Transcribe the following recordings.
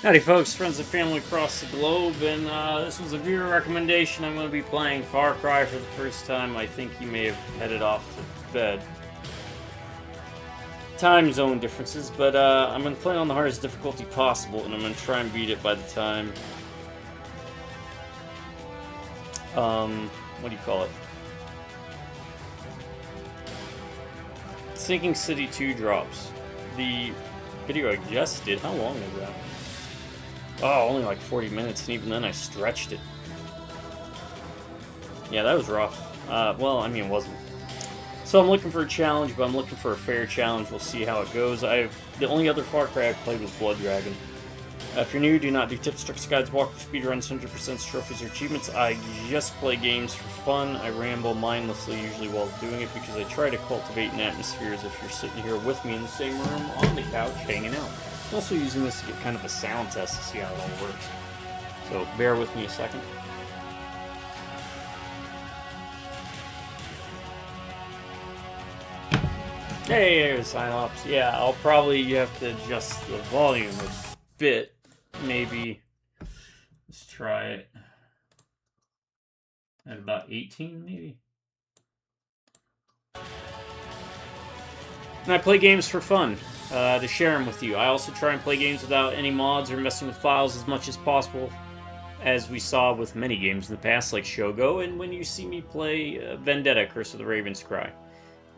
Howdy folks, friends and family across the globe, and this was a viewer recommendation. I'm going to be playing Far Cry for the first time. I think he may have headed off to bed. Time zone differences, but I'm going to play on the hardest difficulty possible, and I'm going to try and beat it by the time... what do you call it? Sinking City 2 drops. The video I just did, how long was that? Oh, only like 40 minutes, and even then I stretched it. Yeah, that was rough. Well, I mean, it wasn't. So I'm looking for a challenge, but I'm looking for a fair challenge. We'll see how it goes. The only other Far Cry I've played was Blood Dragon. If you're new, do not do tips, tricks, guides, walkthroughs, speedruns, 100% trophies, or achievements. I just play games for fun. I ramble mindlessly, usually while doing it, because I try to cultivate an atmosphere as if you're sitting here with me in the same room, on the couch, hanging out. I'm also using this to get kind of a sound test to see how it all works. So bear with me a second. Hey, there's Cyclops. Yeah, I'll probably have to adjust the volume a bit. Maybe let's try it at about 18, maybe. And I play games for fun, to share them with you. I also try and play games without any mods or messing with files as much as possible, as we saw with many games in the past, like Shogo, and when you see me play Vendetta, Curse of the Raven's Cry.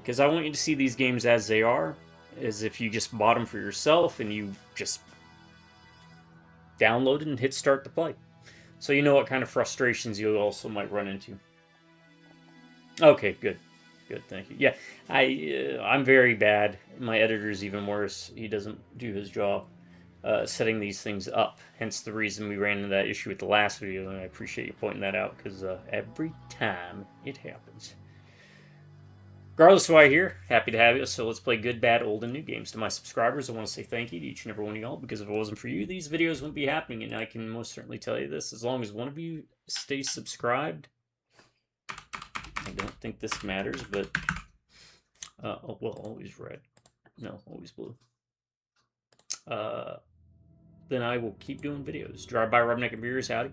Because I want you to see these games as they are, as if you just bought them for yourself and you just download it and hit start to play. So you know what kind of frustrations you also might run into. Okay, good. Good, thank you. Yeah, I'm very bad. My editor's even worse. He doesn't do his job setting these things up. Hence the reason we ran into that issue with the last video, and I appreciate you pointing that out, because every time it happens. Regardless of why you're here, happy to have you. So let's play good, bad, old, and new games. To my subscribers, I want to say thank you to each and every one of y'all, because if it wasn't for you, these videos wouldn't be happening, and I can most certainly tell you this, as long as one of you stays subscribed. I don't think this matters, but well, always red. No, always blue. Then I will keep doing videos. Drive-by Rubneck and Beers, howdy.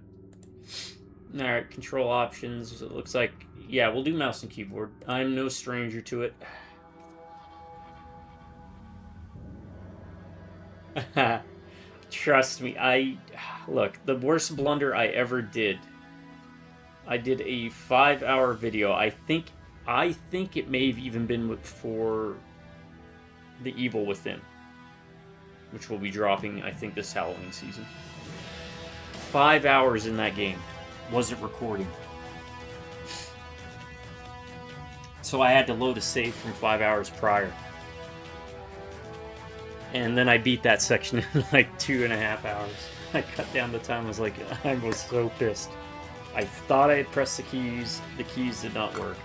Alright, control options. It looks like, yeah, we'll do mouse and keyboard. I'm no stranger to it. Trust me, look, the worst blunder I ever did. I did a 5-hour video. I think it may have even been for The Evil Within, which will be dropping, I think, this Halloween season. 5 hours in that game. Wasn't recording. So I had to load a save from 5 hours prior. And then I beat that section in like 2.5 hours. I cut down the time. I was like, I was so pissed. I thought I had pressed the keys. The keys did not work.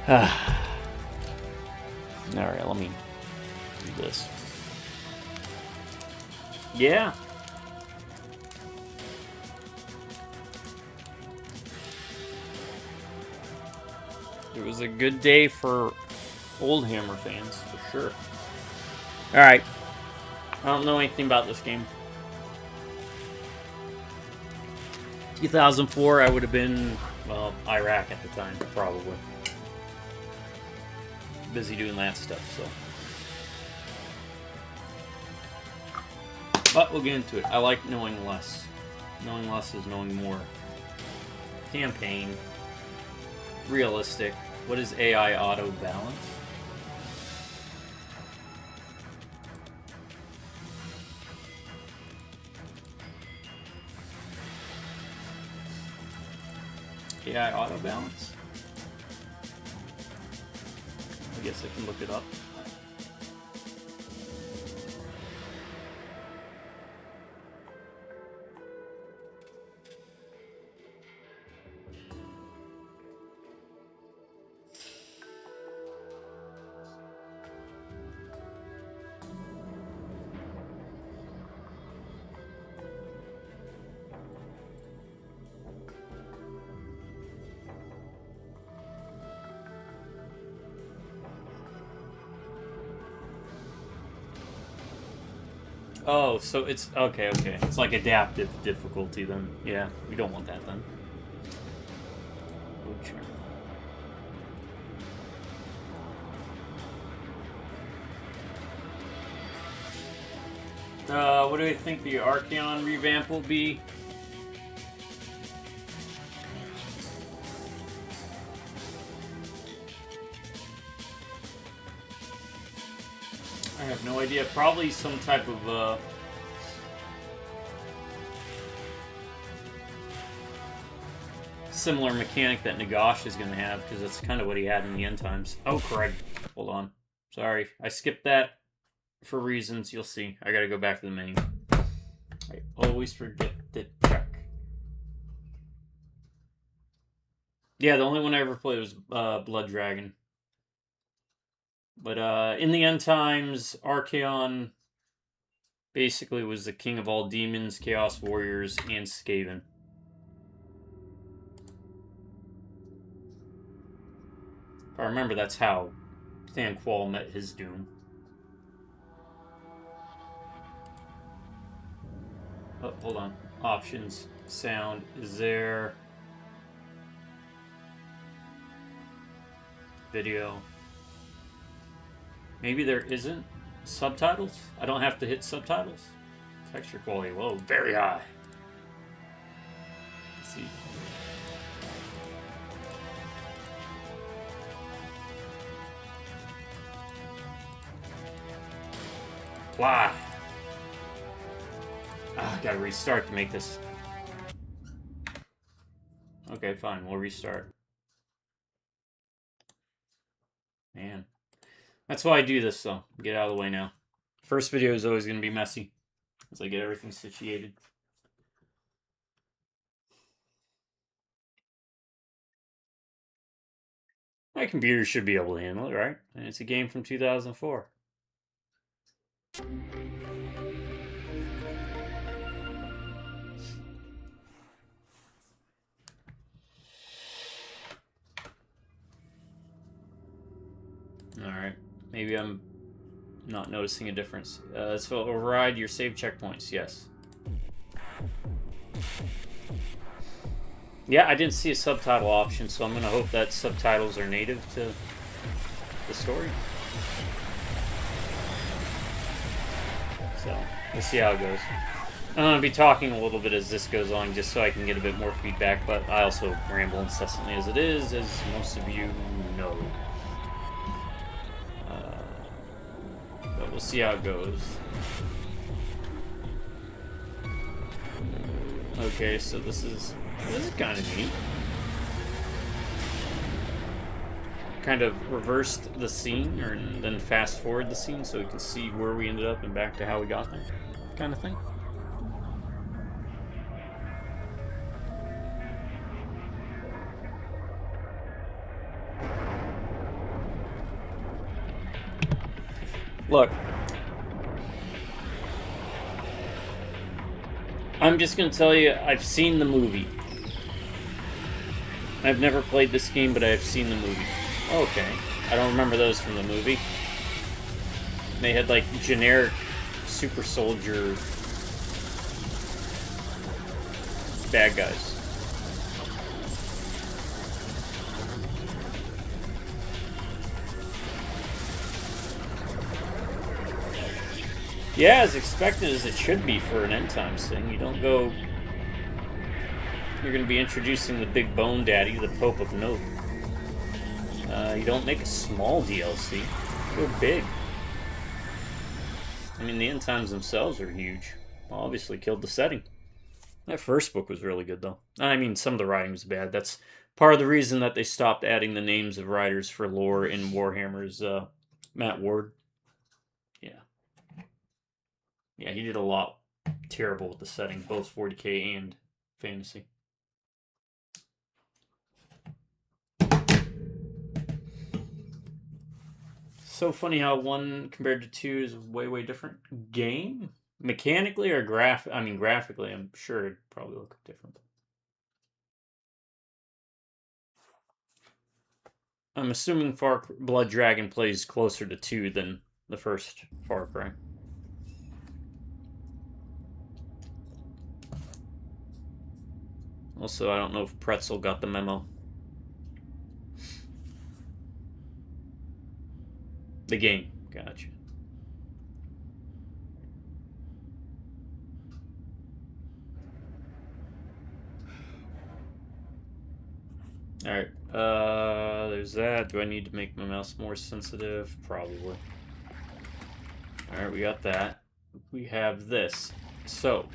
Alright, let me do this. Yeah. It was a good day for old Hammer fans, for sure. Alright. I don't know anything about this game. 2004, I would have been, well, Iraq at the time, probably. Busy doing that stuff, so. But we'll get into it. I like knowing less. Knowing less is knowing more. Campaign. Realistic. What is AI auto balance? AI auto balance? I guess I can look it up. Oh, so it's okay. Okay, it's like adaptive difficulty then. Yeah, we don't want that then. What do we think the Archeon revamp will be? I have no idea. Probably some type of similar mechanic that Nagash is going to have, because that's kind of what he had in the end times. Oh, Craig. Hold on. Sorry. I skipped that for reasons you'll see. I gotta go back to the menu. I always forget to check. Yeah, the only one I ever played was Blood Dragon. But in the end times, Archeon basically was the king of all demons, Chaos Warriors, and Skaven. If I remember, that's how Thanquol met his doom. Oh, hold on. Options. Sound. Is there... Video. Maybe there isn't subtitles? I don't have to hit subtitles? Texture quality. Whoa, very high. Let's see. Apply. Ah, gotta restart to make this. Okay, fine. We'll restart. Man. That's why I do this, though. Get out of the way now. First video is always going to be messy, as I get everything situated. My computer should be able to handle it, right? And it's a game from 2004. Alright. Maybe I'm not noticing a difference. So override your save checkpoints, yes. Yeah, I didn't see a subtitle option, so I'm going to hope that subtitles are native to the story. So, we'll see how it goes. I'm going to be talking a little bit as this goes on, just so I can get a bit more feedback, but I also ramble incessantly as it is, as most of you know. But we'll see how it goes. Okay, so this is kind of neat. Kind of reversed the scene, or then fast forward the scene so we can see where we ended up and back to how we got there, kind of thing. Look, I'm just going to tell you, I've seen the movie. I've never played this game, but I've seen the movie. Okay. I don't remember those from the movie. They had, like, generic super soldier bad guys. Yeah, as expected as it should be for an end times thing. You don't go... You're going to be introducing the big bone daddy, the Pope of Note. You don't make a small DLC. Go big. I mean, the end times themselves are huge. Obviously killed the setting. That first book was really good, though. I mean, some of the writing was bad. That's part of the reason that they stopped adding the names of writers for lore in Warhammer's Matt Ward. Yeah. Yeah, he did a lot terrible with the setting, both 40k and fantasy. So funny how 1 compared to 2 is a way different game. Mechanically or graphically, I'm sure it'd probably look different. I'm assuming Blood Dragon plays closer to 2 than the first Far Cry. Also, I don't know if Pretzel got the memo. The game. Gotcha. Alright, there's that. Do I need to make my mouse more sensitive? Probably. Alright, we got that. We have this. So,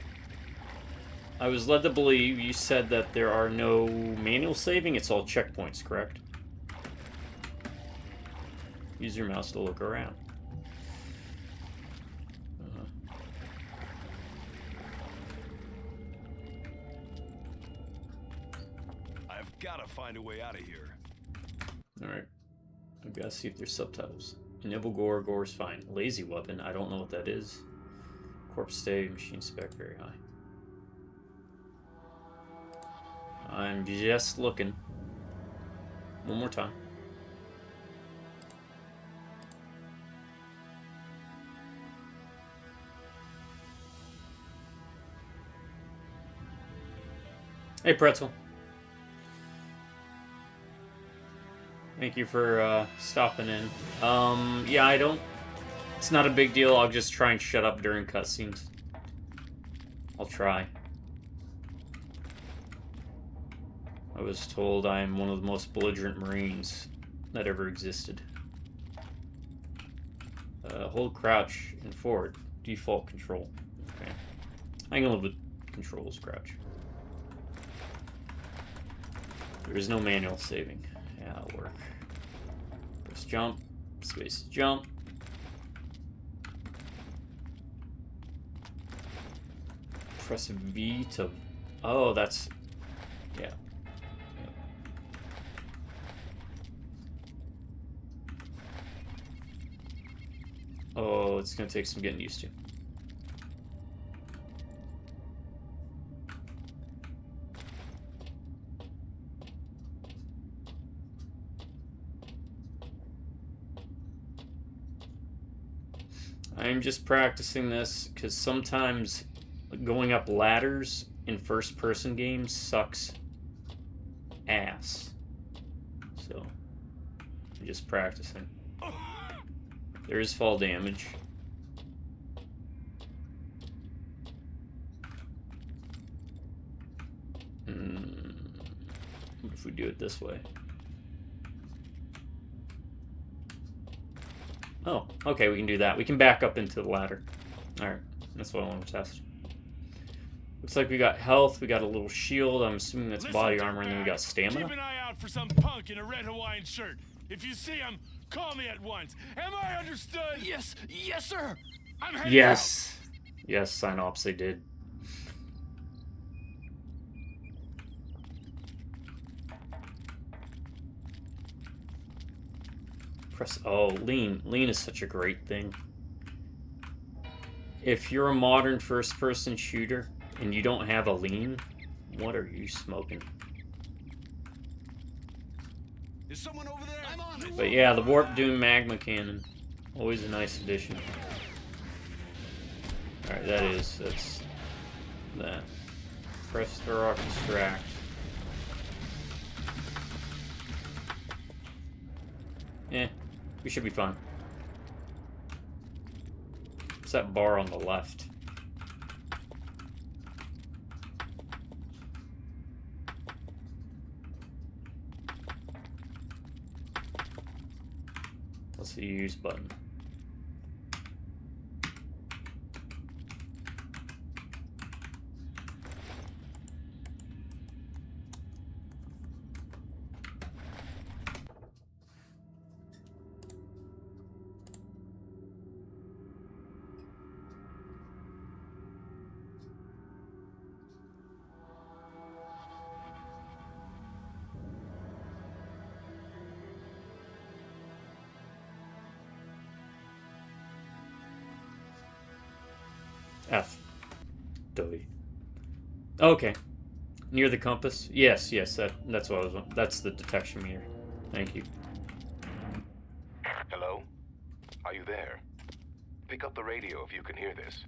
I was led to believe you said that there are no manual saving, it's all checkpoints, correct? Use your mouse to look around. I've gotta find a way out of here. Alright. I've got to see if there's subtitles. Enable gore, gore's fine. Lazy weapon, I don't know what that is. Corpse stay, machine spec very high. I'm just looking. One more time. Hey, Pretzel. Thank you for stopping in. Yeah, I don't... It's not a big deal. I'll just try and shut up during cutscenes. I'll try. I was told I'm one of the most belligerent Marines that ever existed. Hold crouch and forward. Default control. Okay. I can live with controls crouch. There is no manual saving. Yeah, that'll work. Press jump. Space jump. Press V to... Oh, that's... Yeah. Oh, it's gonna take some getting used to. I'm just practicing this because sometimes going up ladders in first-person games sucks ass. So, I'm just practicing. There is fall damage. What if we do it this way? Oh, okay, we can do that. We can back up into the ladder. Alright, that's what I want to test. Looks like we got health, we got a little shield, I'm assuming that's body armor, and then we got stamina. Keep an eye out for some punk in a red Hawaiian shirt. If you see him, call me at once. Am I understood? Yes, yes, sir. I'm heading Yes. Out. Yes, Synops, they did. Press... Oh, lean. Lean is such a great thing. If you're a modern first-person shooter and you don't have a lean, what are you smoking? Is someone over there? I'm on it. But yeah, the Warp Doom Magma Cannon. Always a nice addition. Alright, that's that. Press the rock extract. Eh, we should be fine. What's that bar on the left? What's the use button? F. W. Okay. Near the compass? Yes, that's what I was... That's the detection meter. Thank you. Hello? Are you there? Pick up the radio if you can hear this.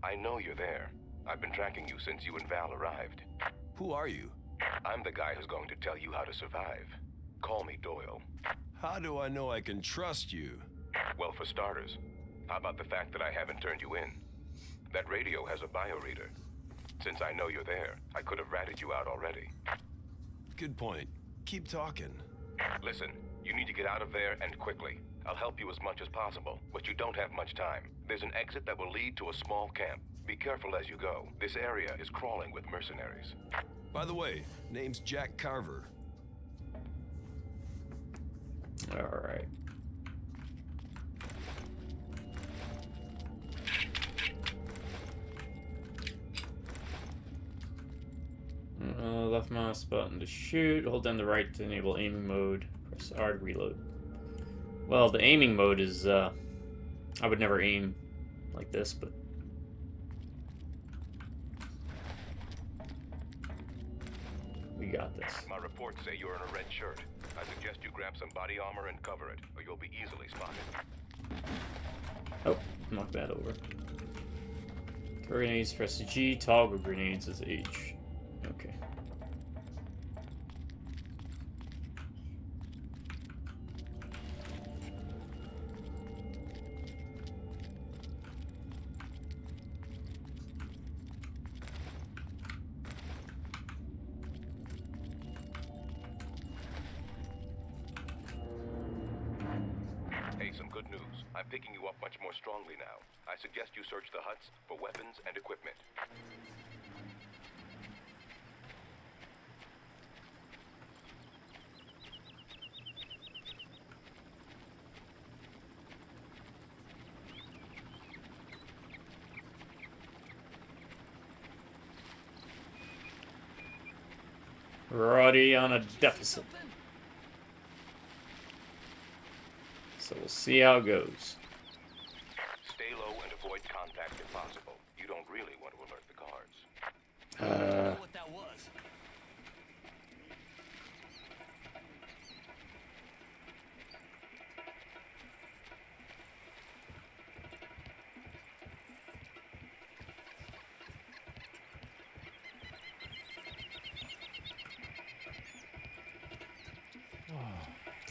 I know you're there. I've been tracking you since you and Val arrived. Who are you? I'm the guy who's going to tell you how to survive. Call me Doyle. How do I know I can trust you? Well, for starters, how about the fact that I haven't turned you in? That radio has a bioreader. Since I know you're there, I could have ratted you out already. Good point. Keep talking. Listen, you need to get out of there and quickly. I'll help you as much as possible, but you don't have much time. There's an exit that will lead to a small camp. Be careful as you go. This area is crawling with mercenaries. By the way, name's Jack Carver. All right. Left mouse button to shoot. Hold down the right to enable aiming mode. Press R to reload. Well, the aiming mode is, I would never aim like this, but... we got this. My reports say you're in a red shirt. I suggest you grab some body armor and cover it, or you'll be easily spotted. Oh, knock that over. Throw grenades, press G. Toggle grenades is H. Okay. Hey, some good news. I'm picking you up much more strongly now. I suggest you search the huts for weapons and equipment. We're already on a deficit. So we'll see how it goes. Stay low and avoid contact if possible. You don't really want to alert the guards. What that was?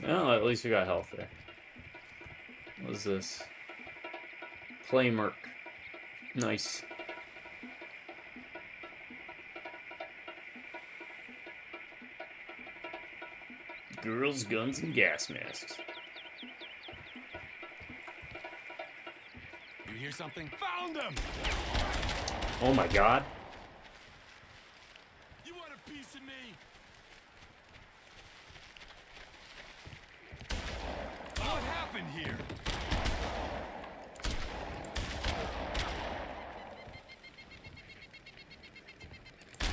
Well, at least we got health there. What is this? Play Merc. Nice. Girls, guns, and gas masks. You hear something? Found him! Oh my god. You want a piece of me? What happened here?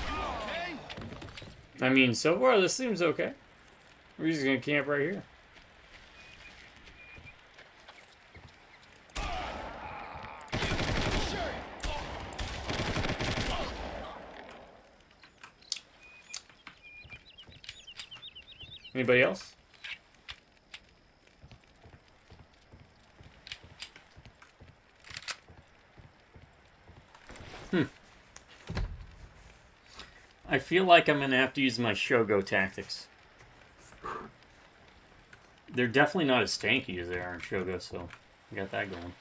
You okay? I mean, so far this seems okay. We're just gonna camp right here. Anybody else? I feel like I'm gonna have to use my SHOGO tactics. They're definitely not as tanky as they are in SHOGO, so we got that going.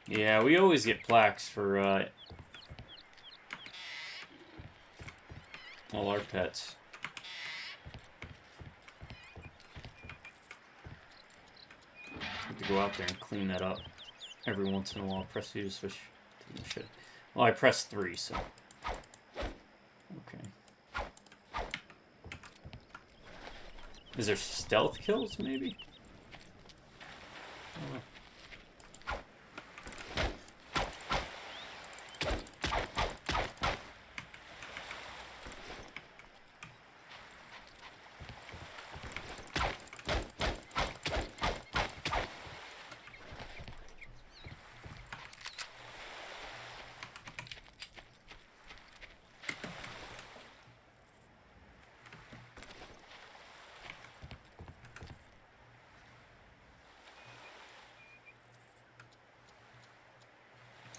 Yeah, we always get plaques for all our pets. Have to go out there and clean that up every once in a while. Press U to switch to the shit. Well, I pressed 3, so okay. Is there stealth kills, maybe? Oh.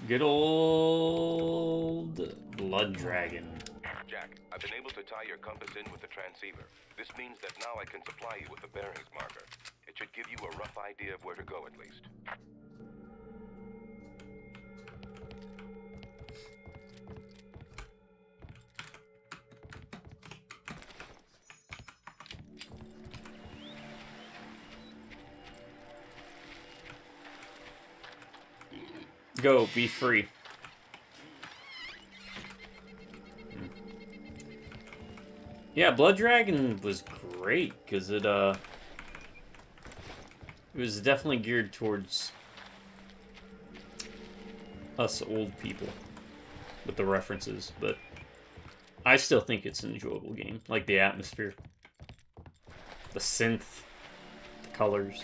Good old blood dragon. Jack, I've been able to tie your compass in with the transceiver. This means that now I can supply you with the bearings marker. It should give you a rough idea of where to go at least. Go, be free. Yeah, Blood Dragon was great because it was definitely geared towards us old people with the references, but I still think it's an enjoyable game. Like the atmosphere, the synth, the colors.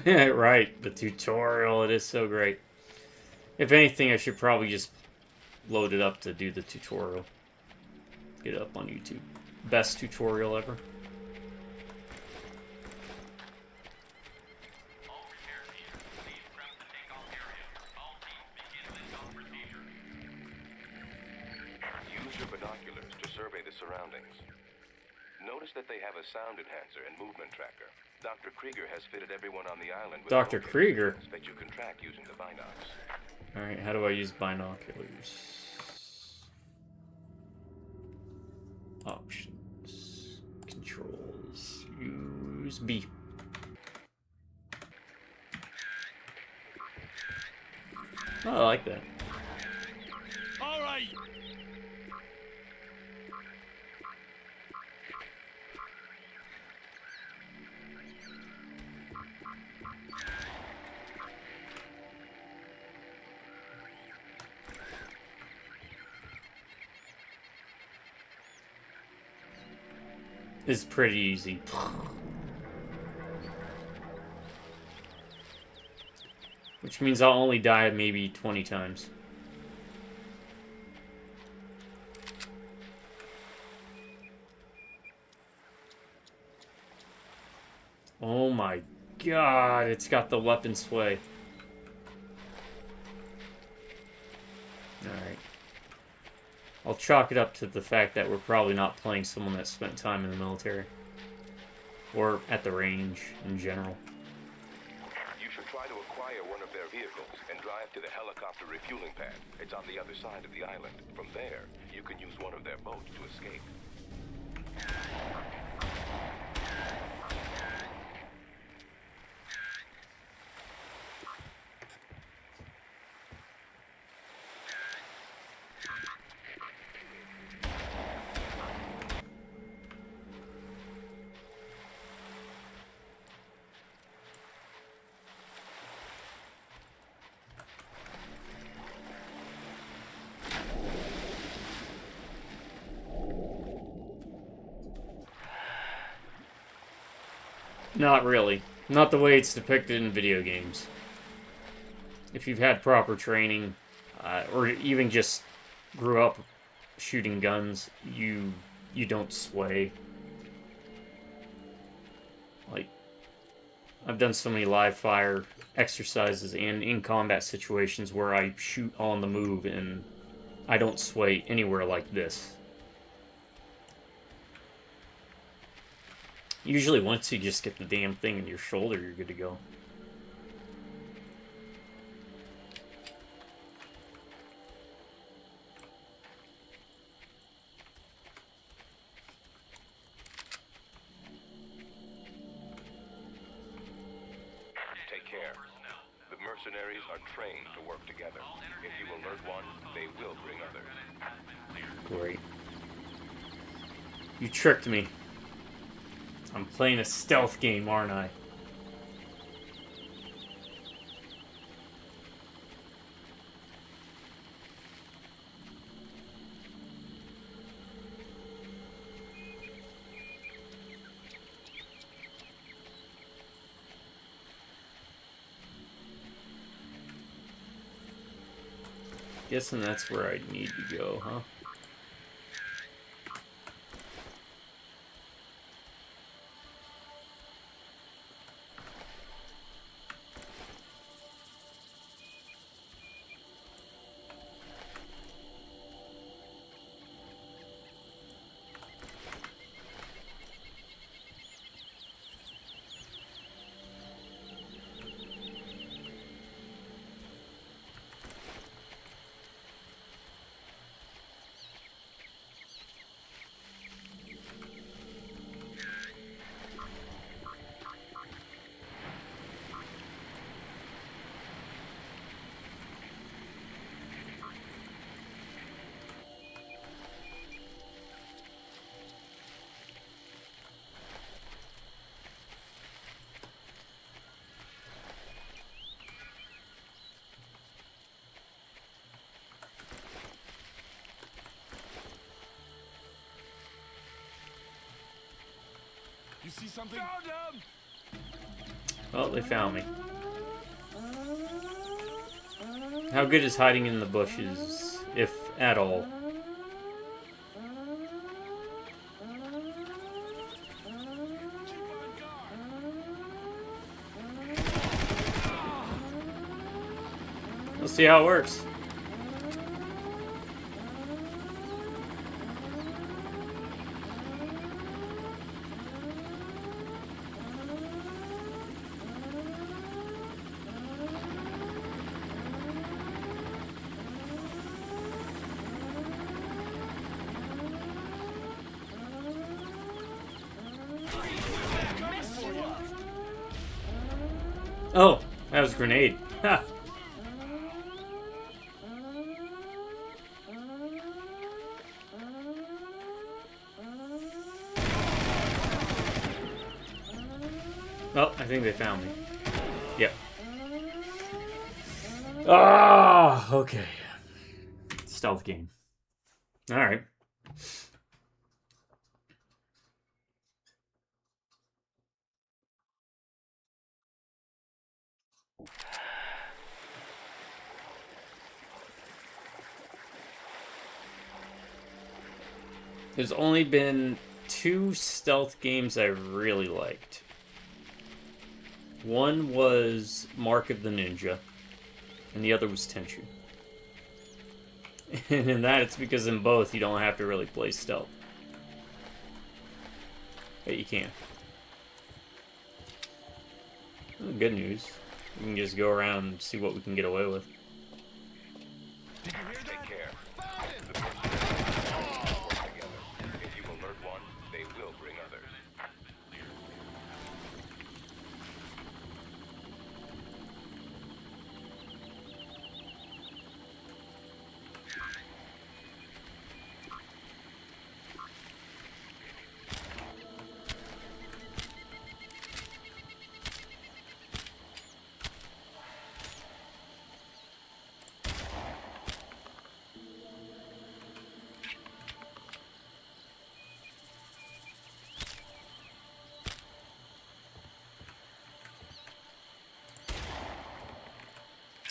Right, the tutorial, it is so great. If anything, I should probably just load it up to do the tutorial. Get it up on YouTube. Best tutorial ever. Use your binoculars to survey the surroundings. Notice that they have a sound enhancer and movement tracker. Dr. Krieger has fitted everyone on the island with Dr. Krieger? that you can track using the binocs. Alright, how do I use binoculars? Options. Controls. Use B. Oh, I like that. All right. It's pretty easy. Which means I'll only die maybe 20 times. Oh my god, it's got the weapon sway. Alright. I'll chalk it up to the fact that we're probably not playing someone that spent time in the military. Or at the range in general. You should try to acquire one of their vehicles and drive to the helicopter refueling pad. It's on the other side of the island. From there, you can use one of their boats to escape. Not really. Not the way it's depicted in video games. If you've had proper training, or even just grew up shooting guns, you don't sway. Like, I've done so many live fire exercises and in combat situations where I shoot on the move and I don't sway anywhere like this. Usually once you just get the damn thing in your shoulder, you're good to go. Take care. The mercenaries are trained to work together. If you alert one, they will bring others. Great. You tricked me. I'm playing a stealth game, aren't I? Guessing that's where I need to go, huh? see something? Found him! Oh, they found me. How good is hiding in the bushes, if at all? Let's see how it works. Oh, that was a grenade. Ha! Oh, I think they found me. Yep. Ah, okay. Stealth game. Alright. There's only been 2 stealth games I really liked. One was Mark of the Ninja, and the other was Tenchu. And in that, it's because in both, you don't have to really play stealth. But you can. Well, good news. We can just go around and see what we can get away with. Did you hear Take that? care. Found it! The mercenaries work together. If you alert one, they will bring others.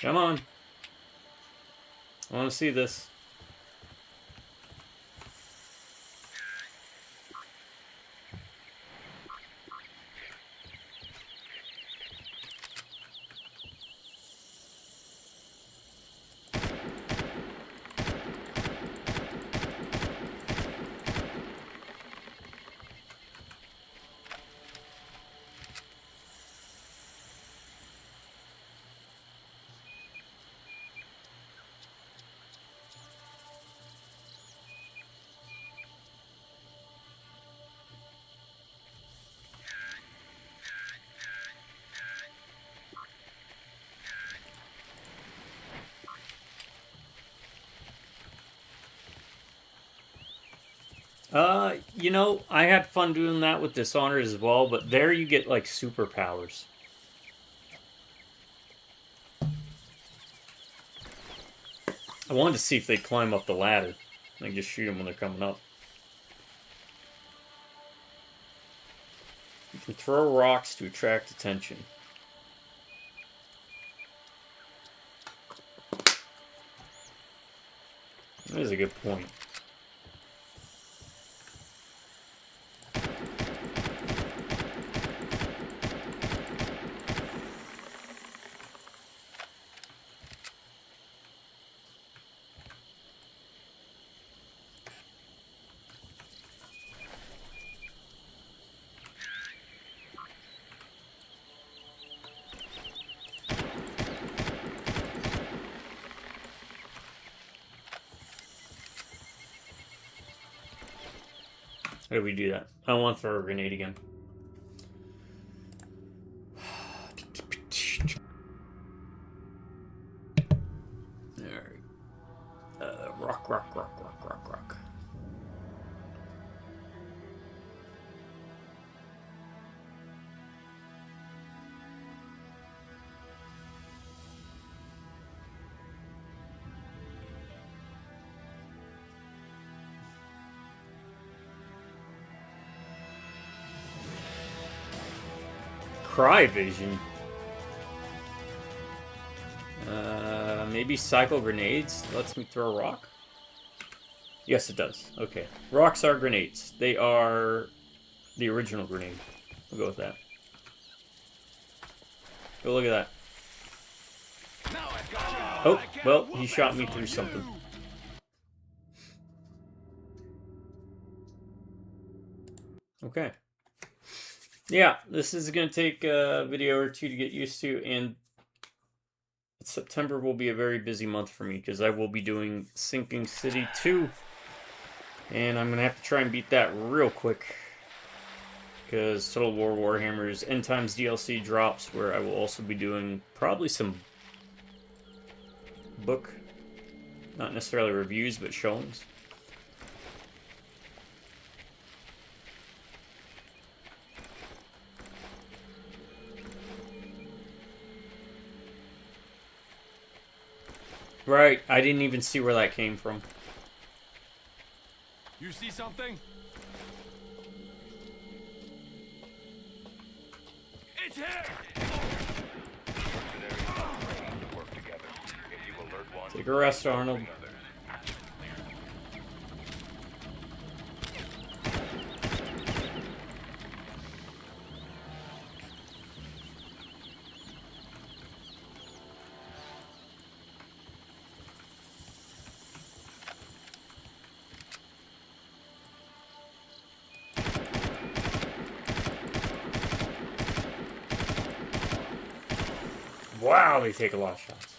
Come on. I want to see this. You know, I had fun doing that with Dishonored as well, but there you get, like, superpowers. I wanted to see if they'd climb up the ladder. I can just shoot them when they're coming up. You can throw rocks to attract attention. That is a good point. How do we do that? I don't want to throw a grenade again. Alright. Rock, rock, rock, rock, rock, rock. Cry vision. Maybe cycle grenades lets me throw a rock? Yes, it does. Okay. Rocks are grenades. They are the original grenade. We'll go with that. Oh, look at that. Oh, well, he shot me through something. Okay. Yeah, this is going to take a video or two to get used to, and September will be a very busy month for me because I will be doing Sinking City 2, and I'm going to have to try and beat that real quick because Total War Warhammer's End Times DLC drops, where I will also be doing probably some book, not necessarily reviews, but showings. Right, I didn't even see where that came from. You see something? It's here! Work together. If you alert one, Take a rest, Arnold. another. Wow, they take a lot of shots.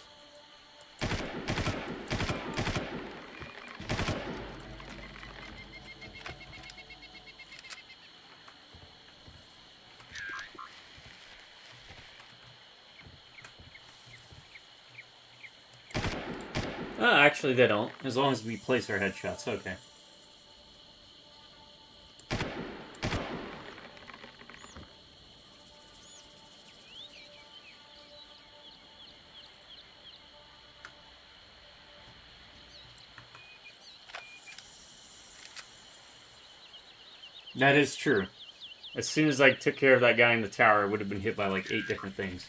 Actually, they don't. As long as we place our headshots, okay. That is true. As soon as I took care of that guy in the tower, I would have been hit by like 8 different things.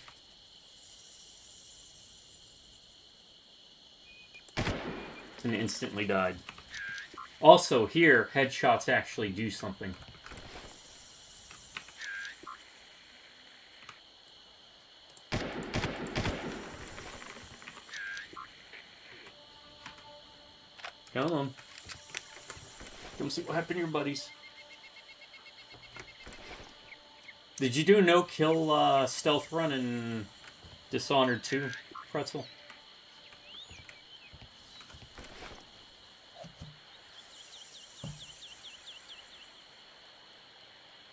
And instantly died. Also, here, headshots actually do something. Come on. Come see what happened to your buddies. Did you do a no-kill stealth run in Dishonored 2, Pretzel?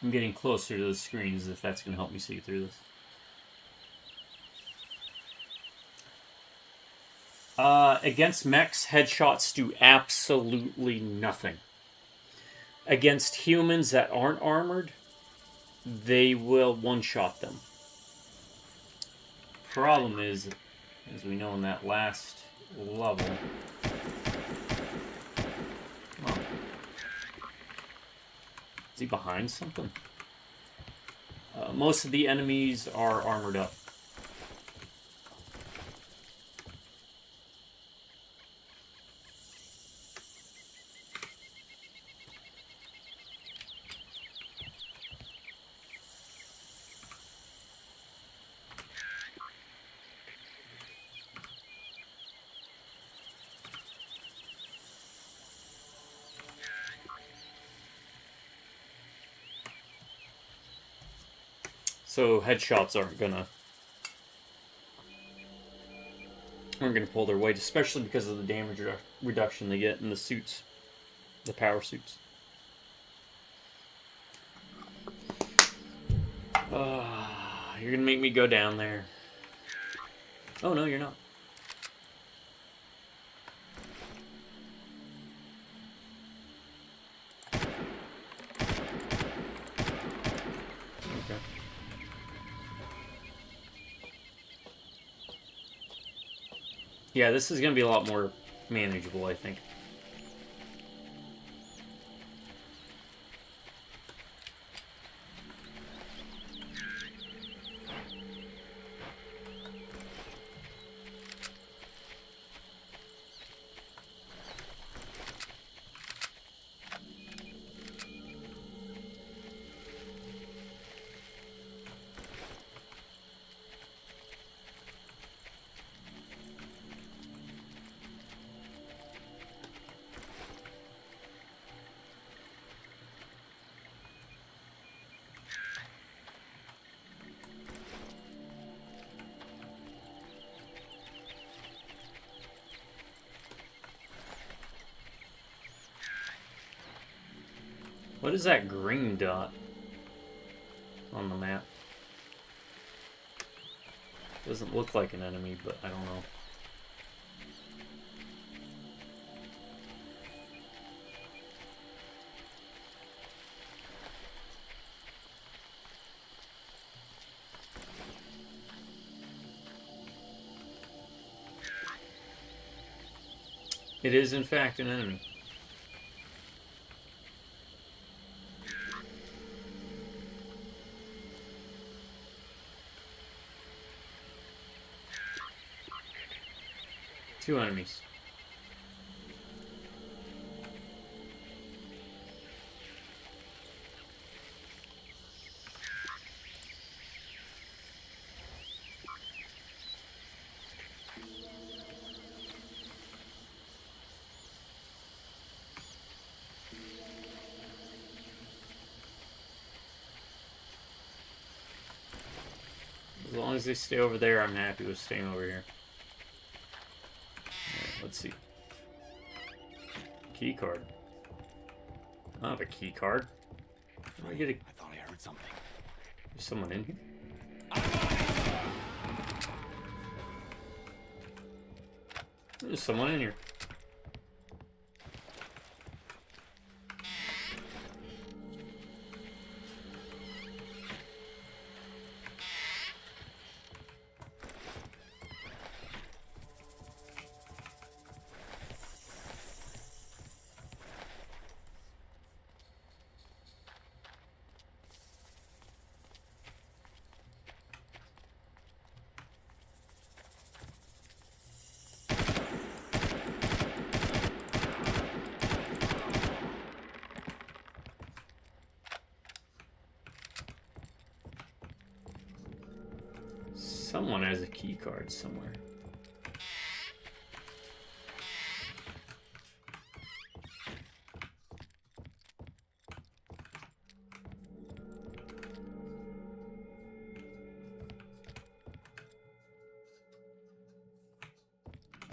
I'm getting closer to the screens if that's going to help me see through this. Against mechs, headshots do absolutely nothing. Against humans that aren't armored, they will one-shot them. Problem is, as we know in that last level... Come on. Is he behind something? Most of the enemies are armored up. So headshots aren't gonna pull their weight, especially because of the damage reduction they get in the suits, the power suits. You're gonna make me go down there. Oh no, you're not. Okay. Yeah, this is going to be a lot more manageable, I think. What is that green dot on the map? Doesn't look like an enemy, but I don't know. It is, in fact, an enemy. Two enemies. As long as they stay over there, I'm happy with staying over here. Alright, let's see. Key card. I don't have a key card. Where do I get a... I thought I heard something. There's someone in here? There's someone in here. Someone has a key card somewhere.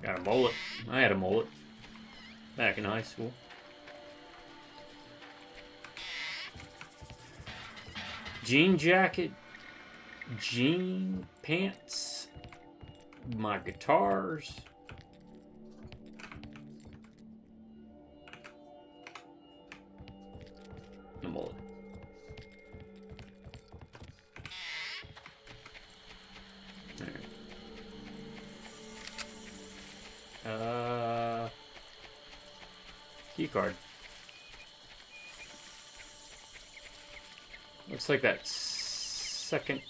Got a mullet. I had a mullet back in high school. Jean jacket. Jean pants, my guitars, the mullet. Alright. Key card. Looks like that second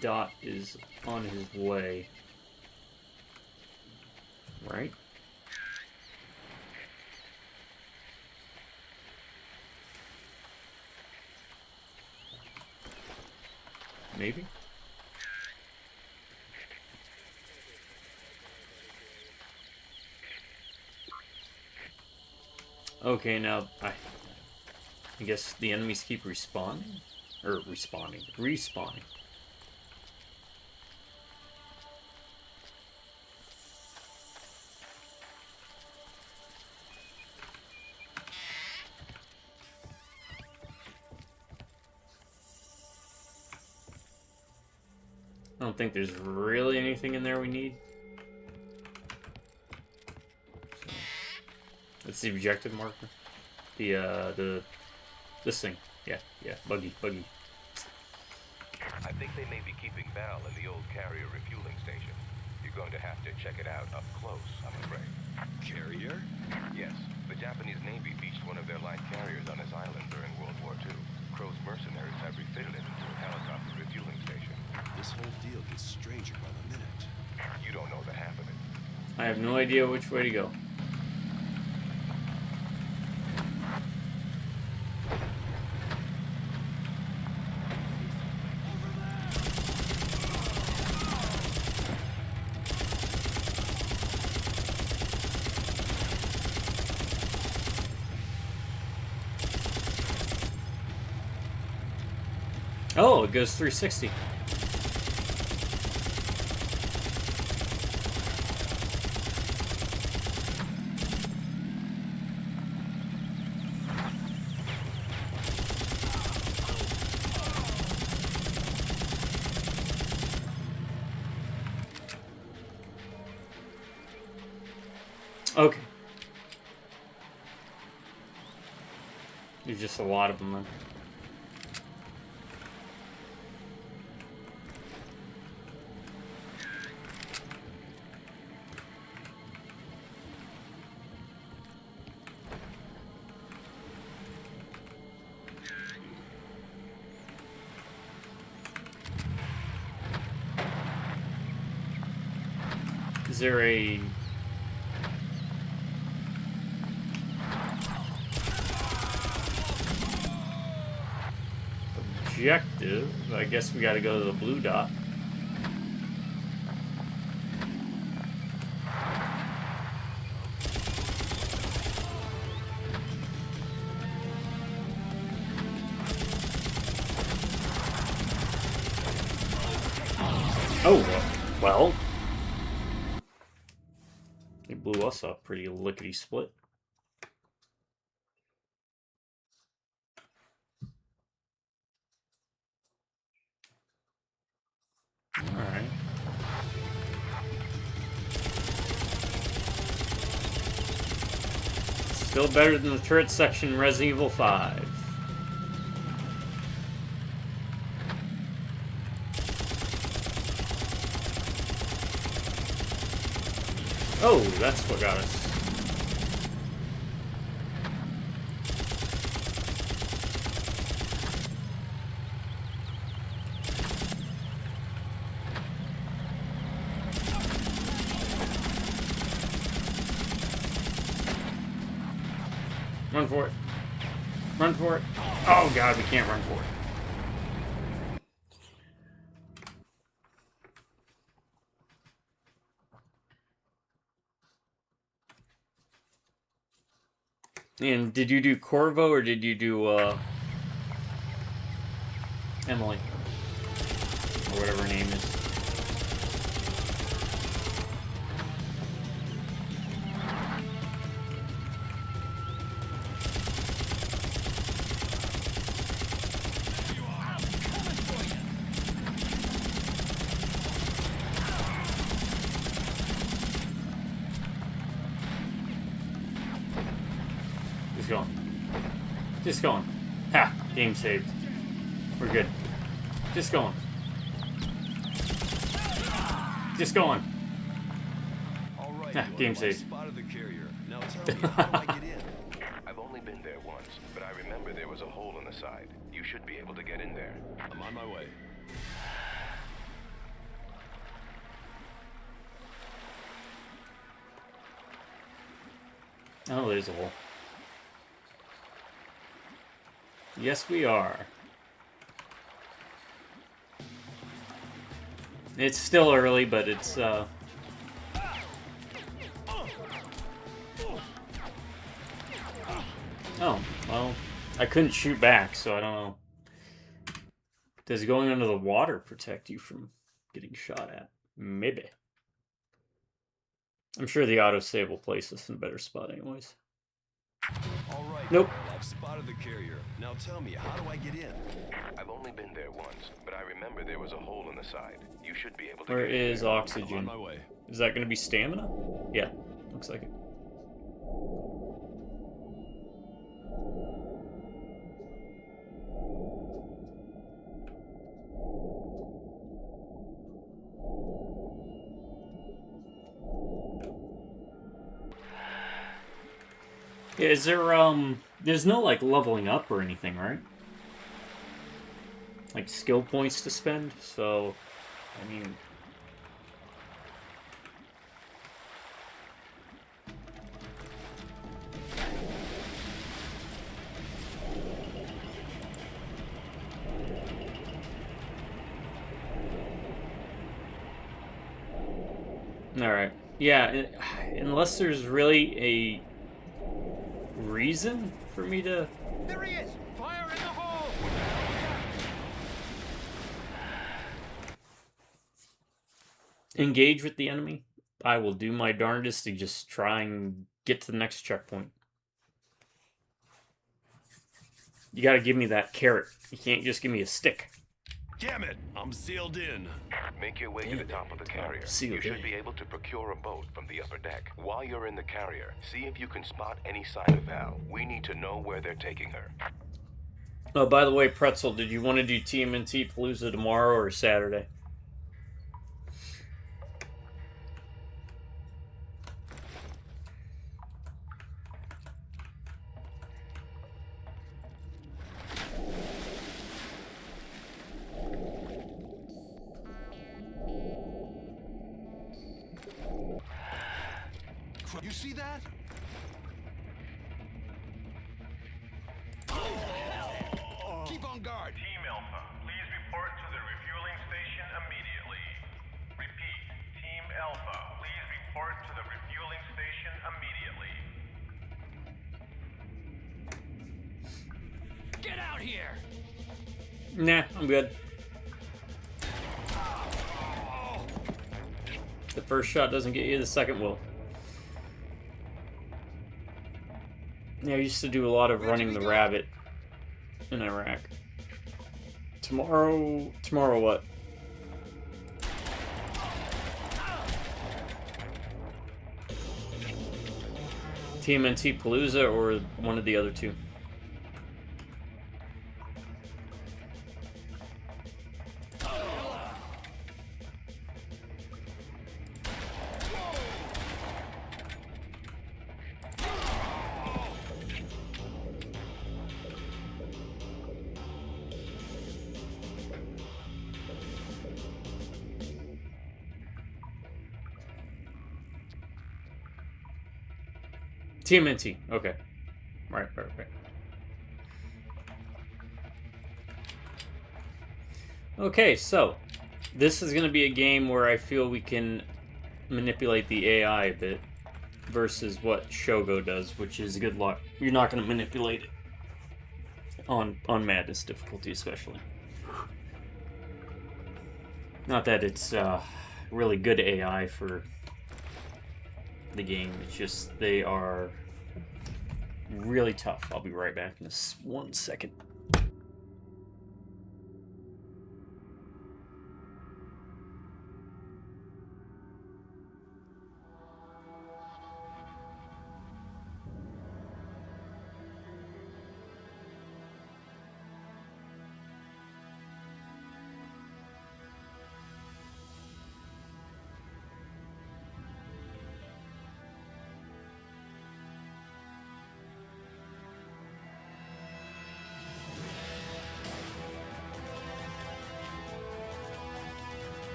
dot is on his way. Right? Maybe? Okay, now I guess the enemies keep respawning? Or respawning. Respawning. I don't think there's really anything in there we need. So, that's the objective marker. This thing. Yeah, buggy. I think they may be keeping Val in the old carrier refueling station. You're going to have to check it out up close, I'm afraid. Carrier? Yes, the Japanese Navy beached one of their light carriers on his island during World War II. Crow's mercenaries have refitted it into a helicopter refueling station. This whole deal gets stranger by the minute. You don't know the half of it. I have no idea which way to go. Oh, it goes 360. Okay. There's just a lot of them then. Is there a... objective? I guess we gotta go to the blue dot. Oh, well. He blew us up pretty lickety-split. Alright. Still better than the turret section in Resident Evil 5. Oh, that's what got us. Run for it. Run for it. Oh god, we can't run for it. And did you do Corvo or did you do Emily? Or whatever her name is. Just going. Just going. Ha! Game saved. We're good. Just going. Just going. All right, Ah, game saved. Spotted the carrier. Now tell me, how do I get in? I've only been there once, but I remember there was a hole in the side. You should be able to get in there. I'm on my way. Oh, there's a hole. Yes, we are. It's still early, but it's, Oh, well, I couldn't shoot back, so I don't know. Does going under the water protect you from getting shot at? Maybe. I'm sure the autosave will place us in a better spot anyways. All right. Nope. Well, I've spotted the carrier. Now tell me, how do I get in? I've only been there once, but I remember there was a hole in the side. You should be able to Where get in is there. I'm on oxygen? my way. Is that going to be stamina? Yeah, looks like it. Yeah, is there, there's no, like, leveling up or anything, right? Like, skill points to spend, so, I mean... Alright. Yeah, unless there's really a reason for me to... There he is! Fire in the hole! engage with the enemy, I will do my darndest to just try and get to the next checkpoint. You gotta give me that carrot. You can't just give me a stick. Damn it! I'm sealed in. Make your way to the top of the carrier. Sealed You should in. be able to procure a boat from the upper deck. While you're in the carrier, see if you can spot any sign of Val. We need to know where they're taking her. Oh, by the way, Pretzel, did you want to do TMNT Palooza tomorrow or Saturday? You see that? Keep on guard. Team Alpha, please report to the refueling station immediately. Repeat, Team Alpha, please report to the refueling station immediately. Get out here! Nah, I'm good. The first shot doesn't get you, the second will. Yeah, I used to do a lot of running the rabbit in Iraq. Tomorrow what? TMNT Palooza or one of the other two? TMNT. Okay. Right. Okay, so this is going to be a game where I feel we can manipulate the AI a bit versus what Shogo does, which is good luck. You're not going to manipulate it on Madness difficulty, especially. Not that it's really good AI for the game. It's just they are really tough. I'll be right back in this 1 second.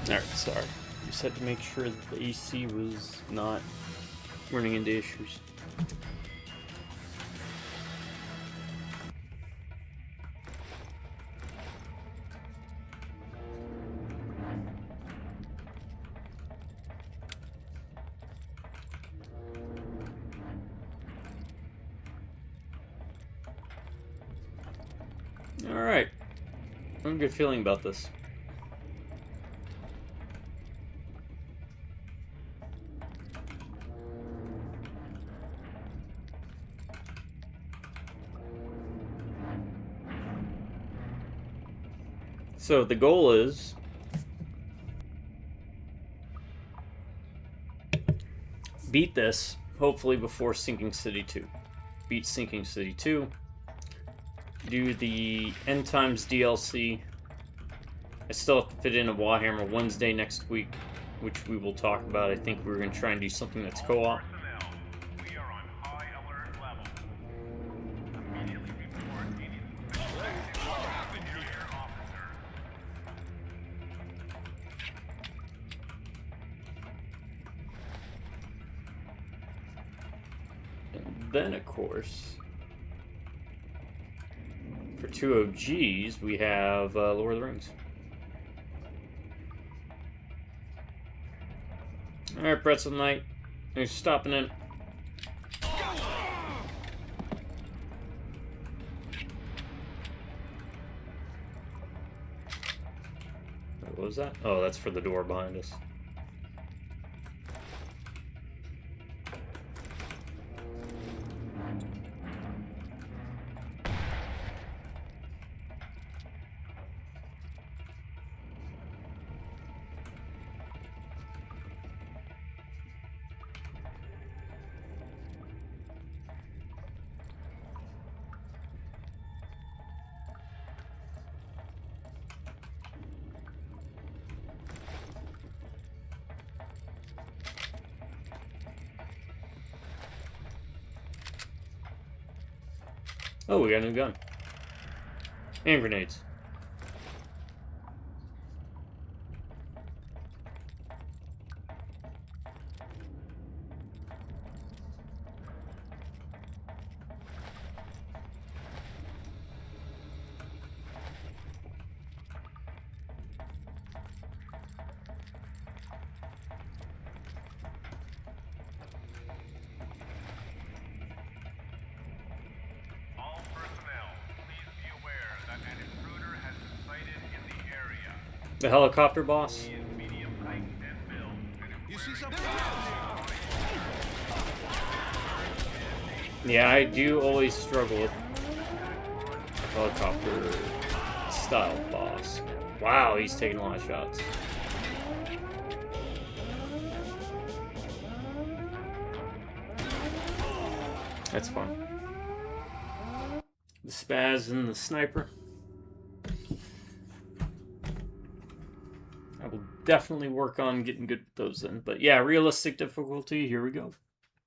Alright, sorry. Just had to make sure that the AC was not running into issues. Alright. I have a good feeling about this. So the goal is beat this, hopefully before Sinking City 2. beat Sinking City 2. Do the End Times DLC. I still have to fit in a Warhammer Wednesday next week, which we will talk about. I think we're going to try and do something that's co-op. Personnel, we are on high alert level. Immediately report any suspected engineer officers. And then, of course, for 2 OGs, we have Lord of the Rings. Alright, Pretzel Knight. Thanks for stopping in. What was that? Oh, that's for the door behind us. Oh, we got a new gun. And grenades. All personnel, please be aware that an intruder has been sighted in the area. The helicopter boss. He is medium height and build. You see something? Yeah, I do always struggle with helicopter style boss. Wow, he's taking a lot of shots. That's fun. The spaz and the sniper. I will definitely work on getting good with those then. But yeah, realistic difficulty, here we go.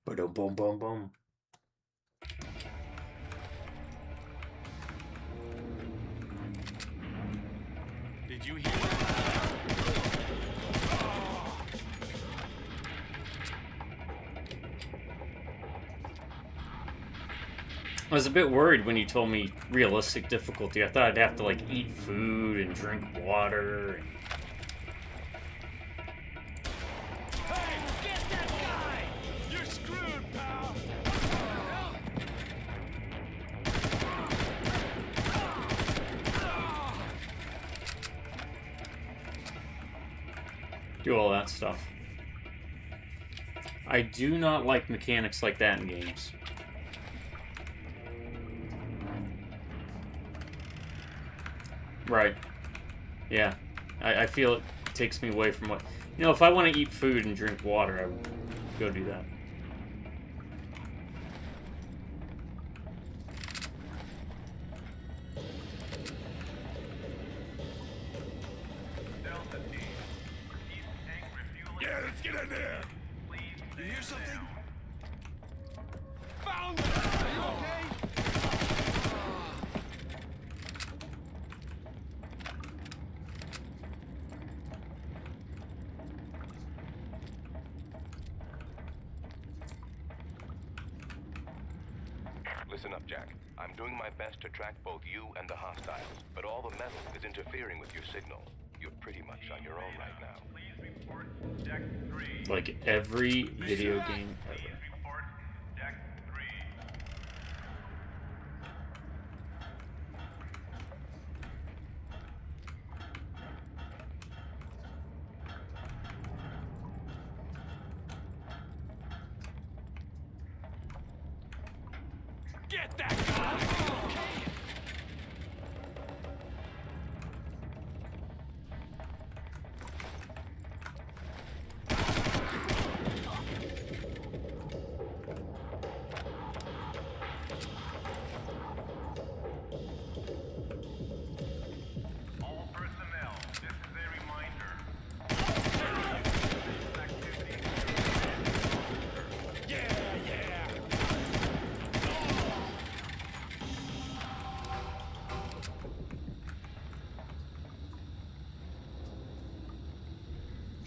Boom, boom, boom, boom. Did you hear that? I was a bit worried when you told me realistic difficulty. I thought I'd have to like eat food and drink water. Hey, get that guy! You're screwed, pal! Do all that stuff. I do not like mechanics like that in games. Right. Yeah. I feel it takes me away from what... You know, if I want to eat food and drink water, I would go do that. Delta team, east tank refueling. Yeah, let's get in there! Please You hear something? Found them! Are you okay? Listen up, Jack. I'm doing my best to track both you and the hostiles, but all the metal is interfering with your signal. You're pretty much on your own right now. Please report deck 3. Like every video game ever. Please report deck 3. Get that guy!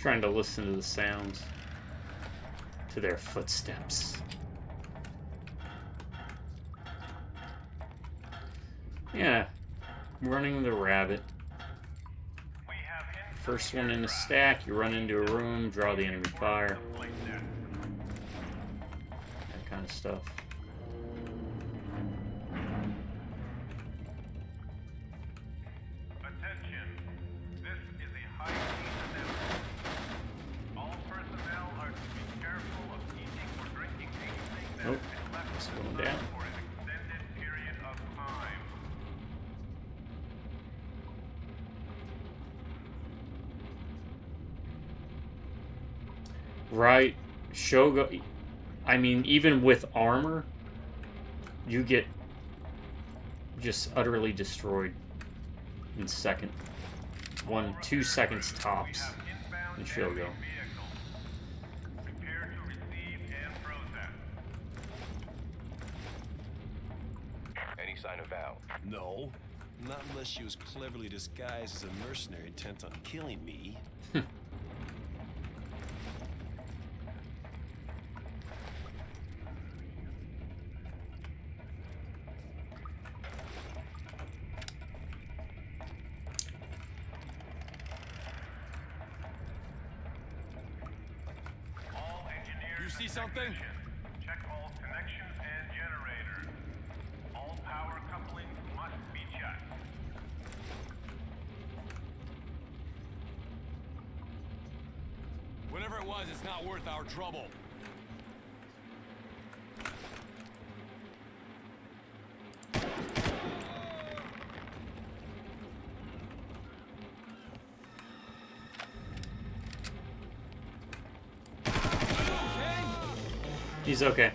Trying to listen to the sounds. To their footsteps. Yeah. Running the rabbit. First one in the stack, you run into a room, draw the enemy fire. That kind of stuff. Attention. This is a high-speed announcement. All personnel are to be careful of eating or drinking anything that has been left It's in going the down. sun for an extended period of time. Right. Shogo. I mean, even with armor, you get just utterly destroyed in second. 2 seconds tops in Shogo. Prepare to receive and process. Any sign of Val? No. Not unless she was cleverly disguised as a mercenary intent on killing me. All engineers. You see something? Check all connections and generators. All power couplings must be checked. Whatever it was, it's not worth our trouble. He's okay.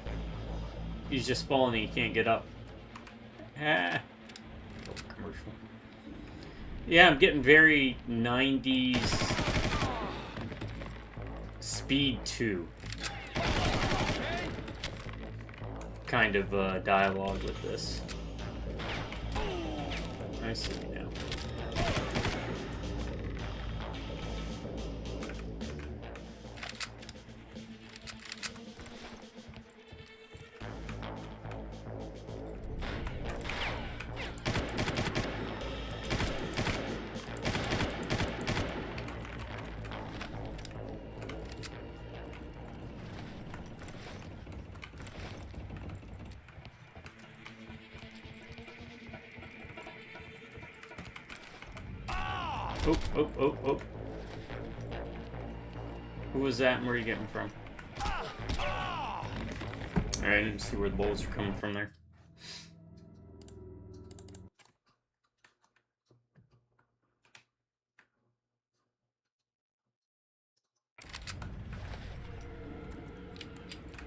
He's just falling and he can't get up. Ah. Oh, commercial. Yeah, I'm getting very 90s Speed 2 kind of dialogue with this. I see now. Oh, oh, oh, oh. Who was that and where are you getting from? Alright, I didn't see where the bullets are coming from there.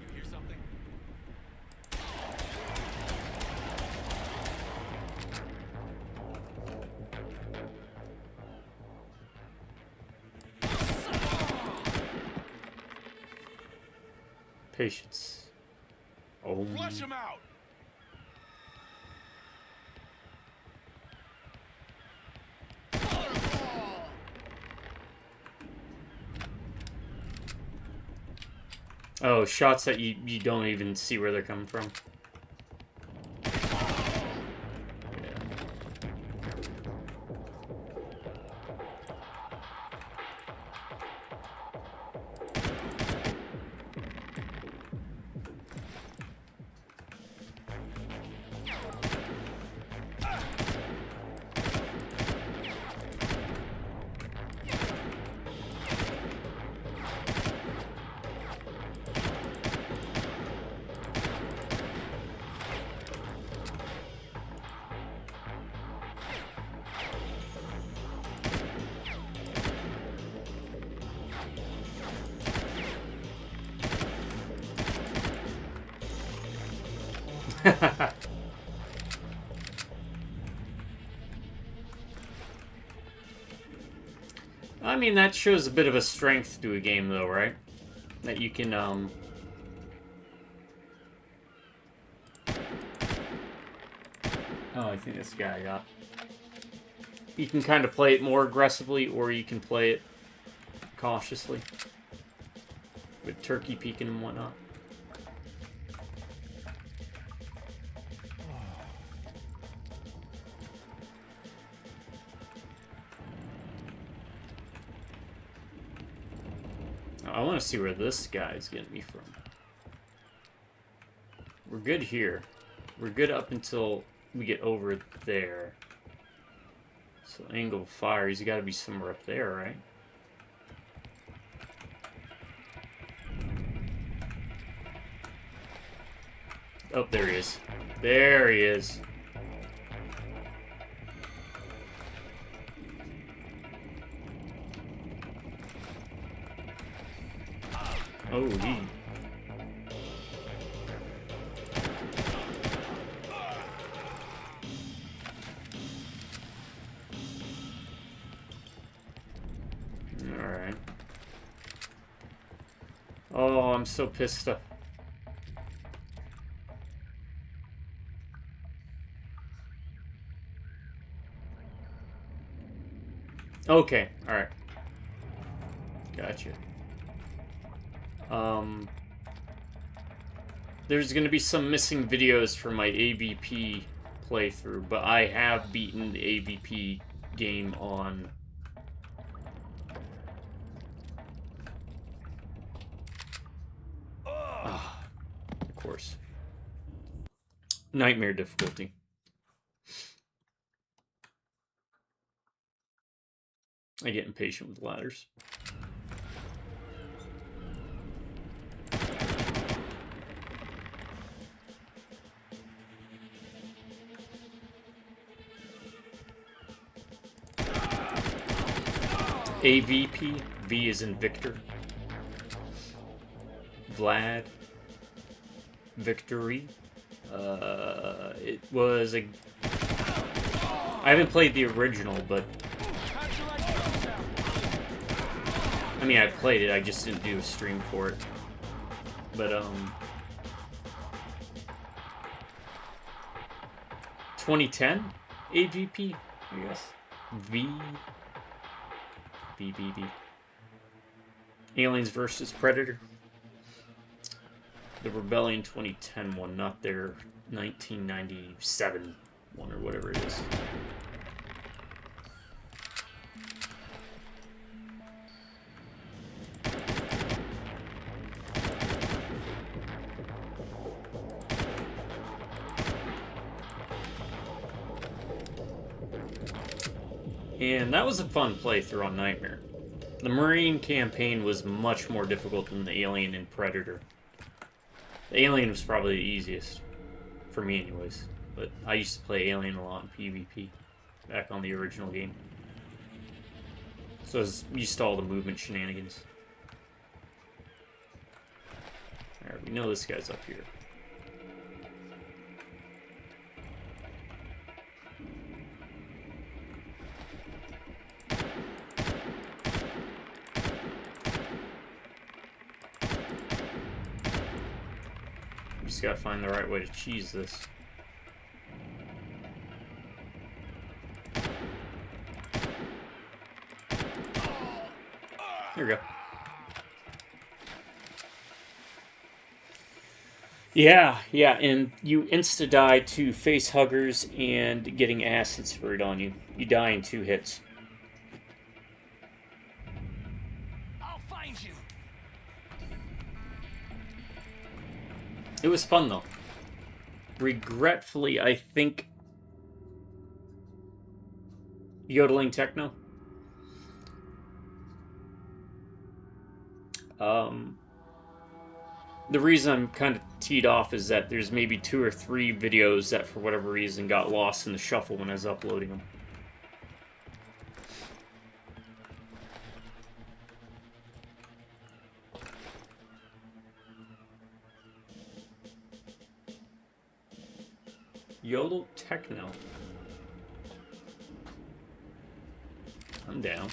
You hear something? Patience. Oh. Flush him out! Oh, shots that you don't even see where they're coming from. I mean, that shows a bit of a strength to a game, though, right? That you can, Oh, I think this guy got... You can kind of play it more aggressively, or you can play it cautiously. With turkey peeking and whatnot. I want to see where this guy's getting me from. We're good here. We're good up until we get over there. So angle of fire, he's got to be somewhere up there, right? Oh, there he is. There he is. Oh, he... Alright. Oh, I'm so pissed off. Okay, alright. Gotcha. There's gonna be some missing videos from my AVP playthrough, but I have beaten the AVP game on... of course. Nightmare difficulty. I get impatient with ladders. AVP, V is in Victor. Vlad. Victory. It was a... I haven't played the original, but... I mean, I played it, I just didn't do a stream for it. But, 2010 AVP, I guess. V. Aliens versus Predator. The Rebellion 2010 one, not their 1997 one or whatever it is. And that was a fun playthrough on Nightmare. The Marine campaign was much more difficult than the Alien and Predator. The Alien was probably the easiest. For me anyways. But I used to play Alien a lot in PvP. Back on the original game. So I was used to all the movement shenanigans. Alright, we know this guy's up here. Just gotta find the right way to cheese this. There we go. Yeah, and you insta-die to face huggers and getting acid sprayed on you. You die in 2 hits. I'll find you. It was fun, though. Regretfully, I think... Yodeling techno? The reason I'm kind of teed off is that there's maybe 2 or 3 videos that, for whatever reason, got lost in the shuffle when I was uploading them. Yodel techno. I'm down.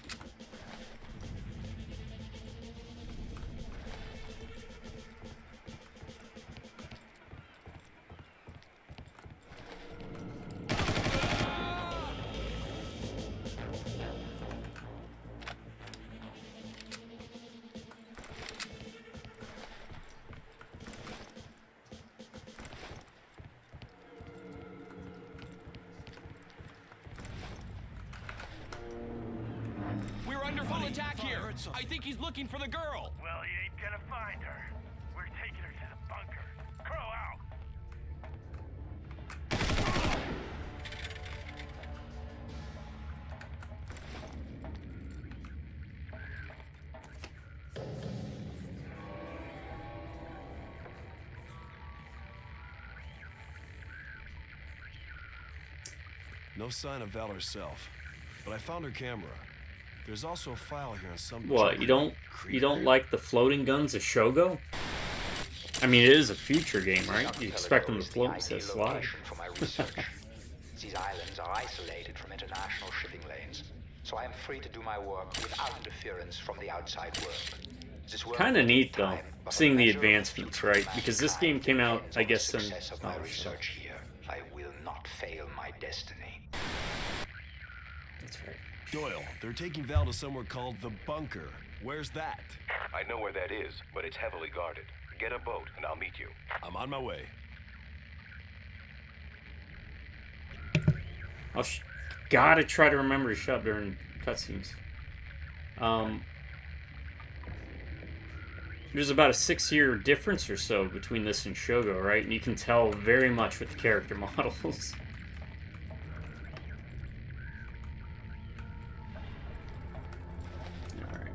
full attack here. I think he's looking for the girl. Well, you ain't gonna find her. We're taking her to the bunker. Crow out. No sign of Val herself, but I found her camera. There's also a file here on some. What, you don't like the floating guns of Shogo? I mean, it is a future game, right? You expect them to float instead of slide. For my research. These islands are isolated from international shipping lanes, so I am free to do my work without interference from the outside world. Kind of neat, though, seeing the advancements, right? Because this game came out, I guess, in... Of my research here, I will not fail my destiny. That's right. Doyle, they're taking Val to somewhere called the bunker. Where's that? I know where that is, but it's heavily guarded. Get a boat, and I'll meet you. I'm on my way. Gotta try to remember to shut up during cutscenes. There's about a 6-year difference or so between this and Shogo, right? And you can tell very much with the character models. Alright.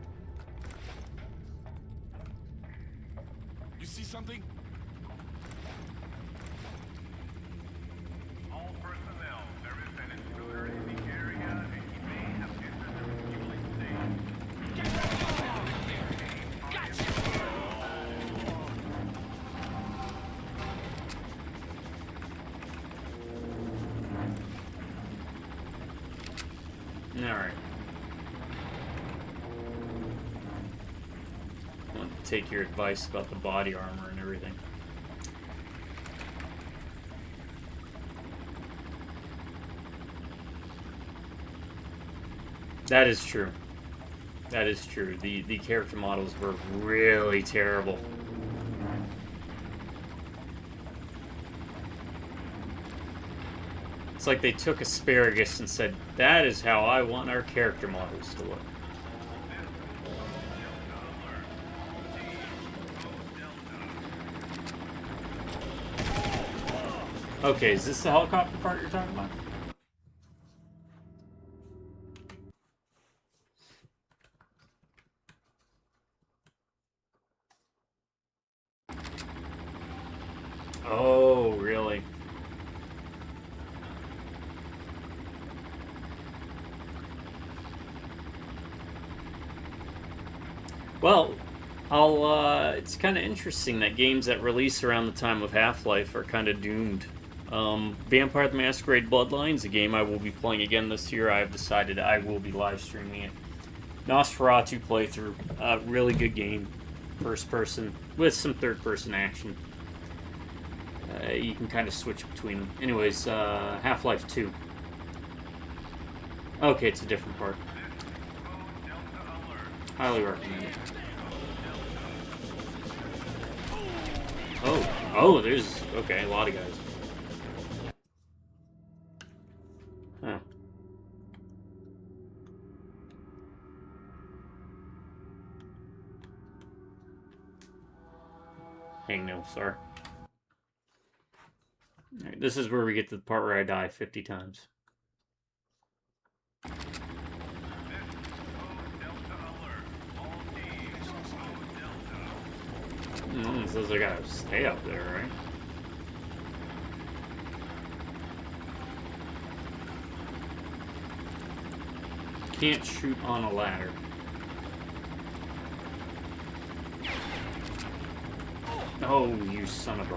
You see something? All personnel, there is an intruder in the area and he may have entered the refueling station. Alright. I want to take your advice about the body armor and everything. That is true. That is true. The character models were really terrible. It's like they took asparagus and said, that is how I want our character models to look. Okay, is this the helicopter part you're talking about? Oh, really? Well, it's kind of interesting that games that release around the time of Half-Life are kind of doomed. Vampire the Masquerade Bloodlines, a game I will be playing again this year. I have decided I will be live streaming it. Nosferatu playthrough, really good game, first person with some third person action. You can kind of switch between them. Anyways, Half-Life 2. Okay, it's a different part. Highly recommend it. Oh, there's, okay, a lot of guys. Huh. Hang no, sorry. Alright, this is where we get to the part where I die 50 times. It says I gotta stay up there, right? Can't shoot on a ladder. Oh, you son of a...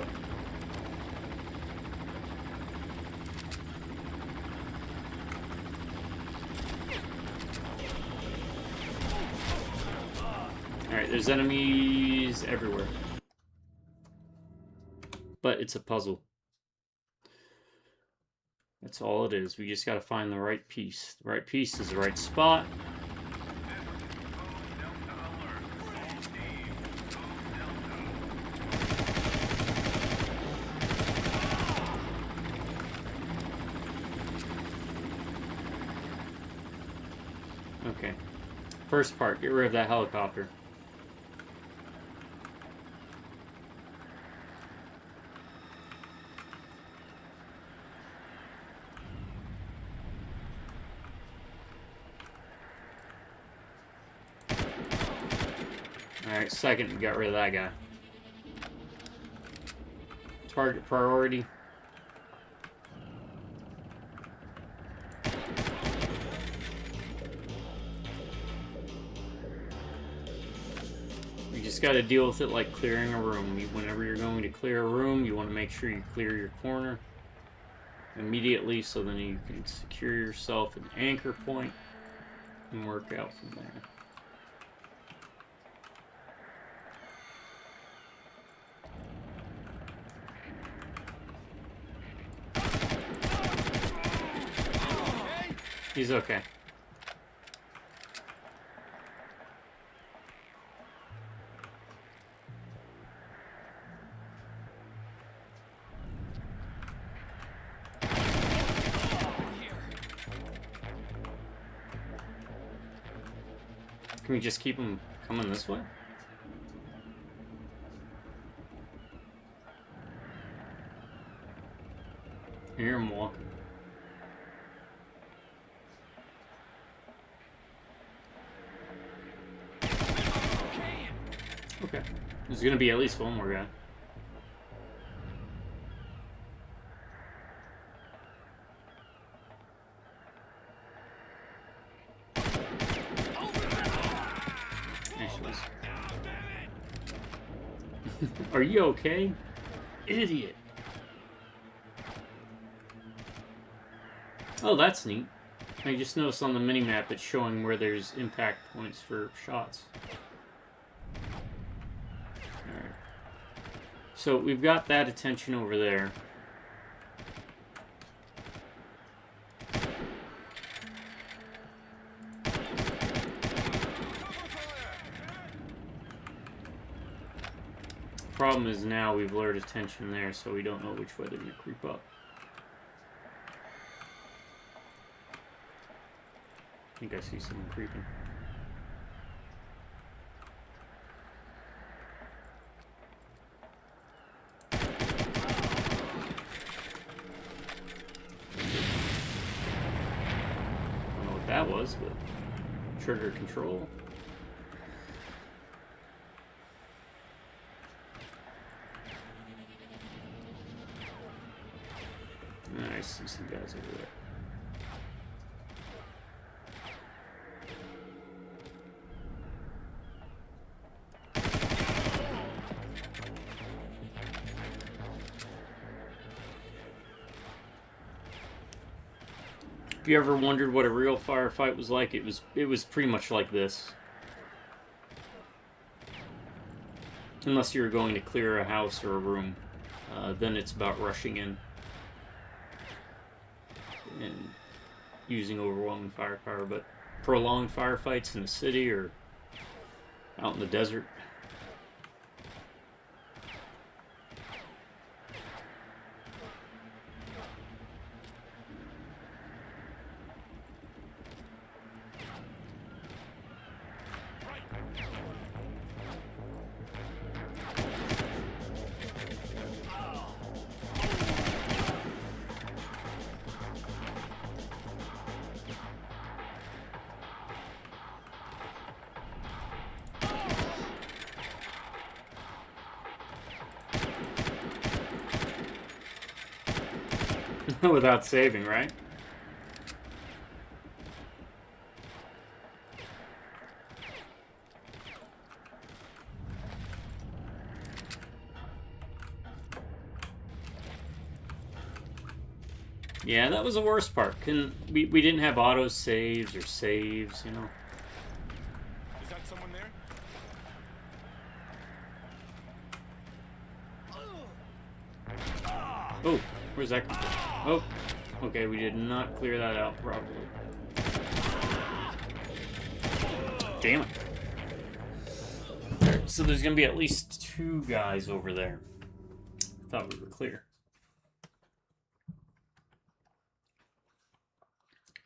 Alright, there's enemies everywhere. But it's a puzzle. That's all it is. We just gotta find the right piece. The right piece is the right spot. Okay. First part, get rid of that helicopter. Alright, second, we got rid of that guy. Target priority. You just got to deal with it like clearing a room. Whenever you're going to clear a room, you want to make sure you clear your corner immediately, so then you can secure yourself an anchor point and work out from there. He's okay. Can we just keep him coming this way? I hear him walking. Okay. There's gonna be at least one more guy. Are you okay? Idiot. Oh, that's neat. I just noticed on the minimap it's showing where there's impact points for shots. Alright. So we've got that attention over there. Problem is now we've lured attention there, so we don't know which way they're going to creep up. I think I see someone creeping. I don't know what that was, but trigger control. I see some guys over there. If you ever wondered what a real firefight was like, it was pretty much like this. Unless you were going to clear a house or a room, then it's about rushing in and using overwhelming firepower. But prolonged firefights in the city or out in the desert, without saving, right? Yeah, that was the worst part. We didn't have auto saves or saves, you know. Is that someone there? Oh, where's that come from? Oh, okay, we did not clear that out properly. Damn it. Alright, so there's gonna be at least 2 guys over there. I thought we were clear.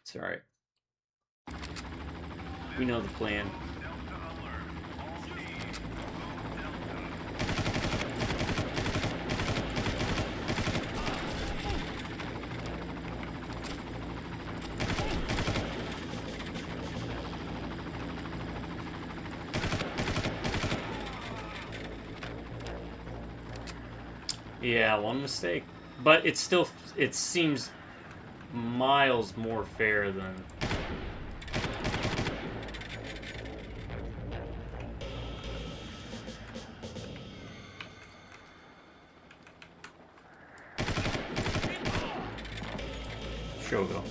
It's alright. We know the plan. Delta alert. All teams, move Delta. Yeah, one mistake. But it's still, it seems miles more fair than... SHOGO.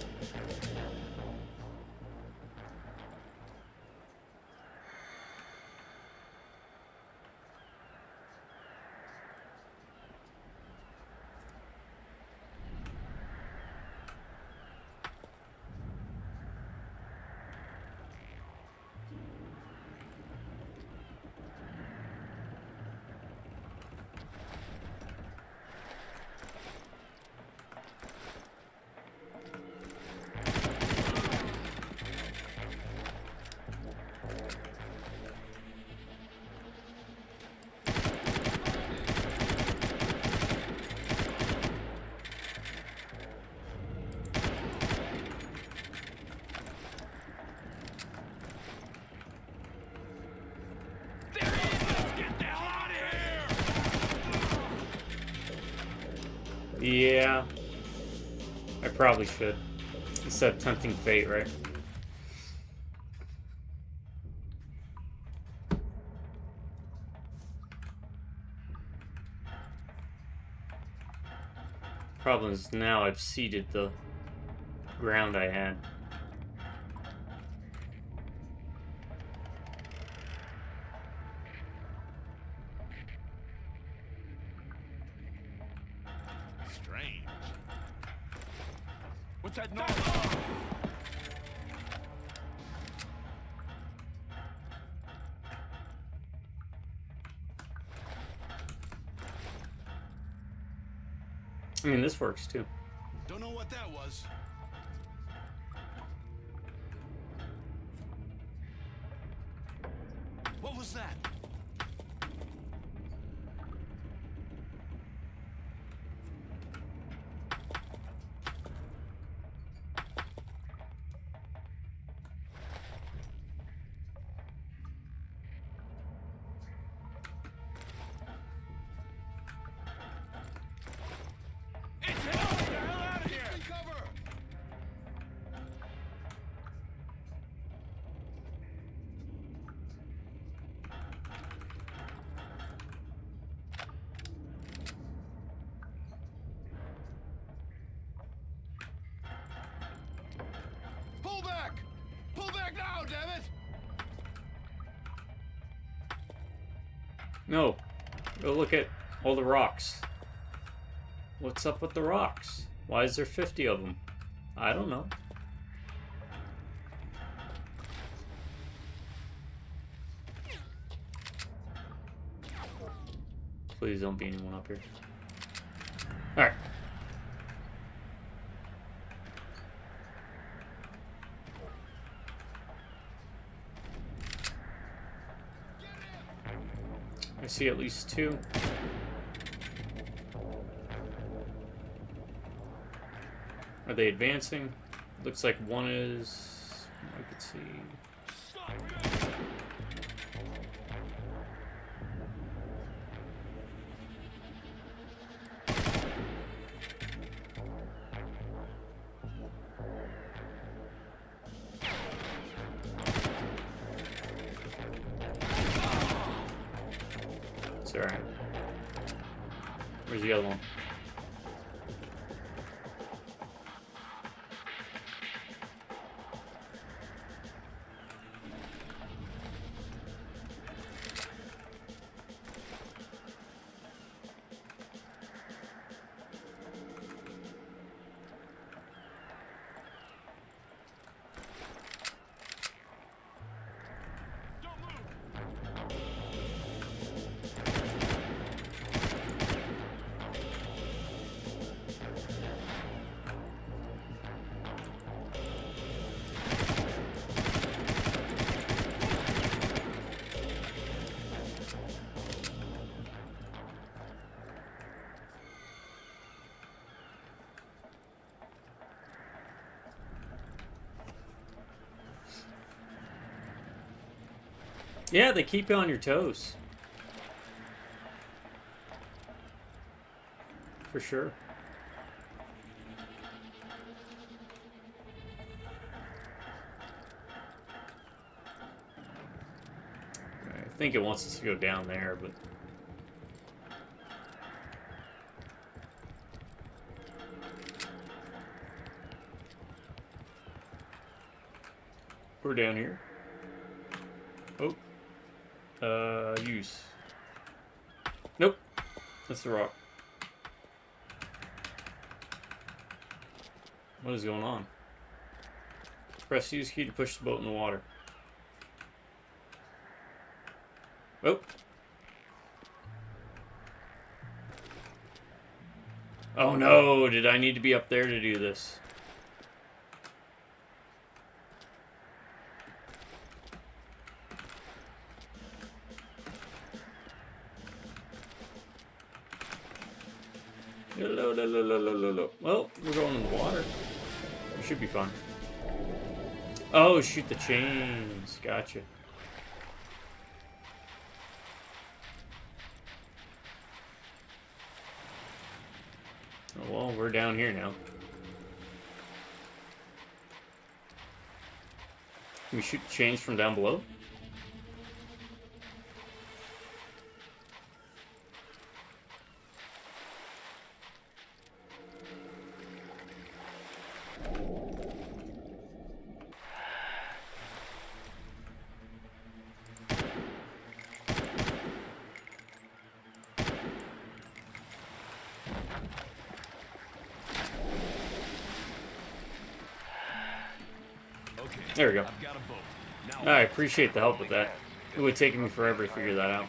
Yeah, I probably should. Instead of tempting fate, right? Problem is now I've ceded the ground I had. Strange. What's that noise? I mean, this works too. Don't know what that was. What was that? It's hell! Get the hell out of here! Cover! Pull back! Pull back now, damn it! No. Go look at all the rocks. What's up with the rocks? Why is there 50 of them? I don't know. Please don't be anyone up here. Alright. I see at least two. Are they advancing? Looks like one is... I could see... It's alright. Where's the other one? Yeah, they keep you on your toes. For sure. I think it wants us to go down there, but... We're down here. Oh. Use. Nope. That's the rock. What is going on? Press use key to push the boat in the water. Oh. Oh no, did I need to be up there to do this? Well, we're going in the water. We should be fine. Oh, shoot the chains. Gotcha. Oh, well, we're down here now. Can we shoot the chains from down below? There we go. I appreciate the help with that. It would take me forever to figure that out.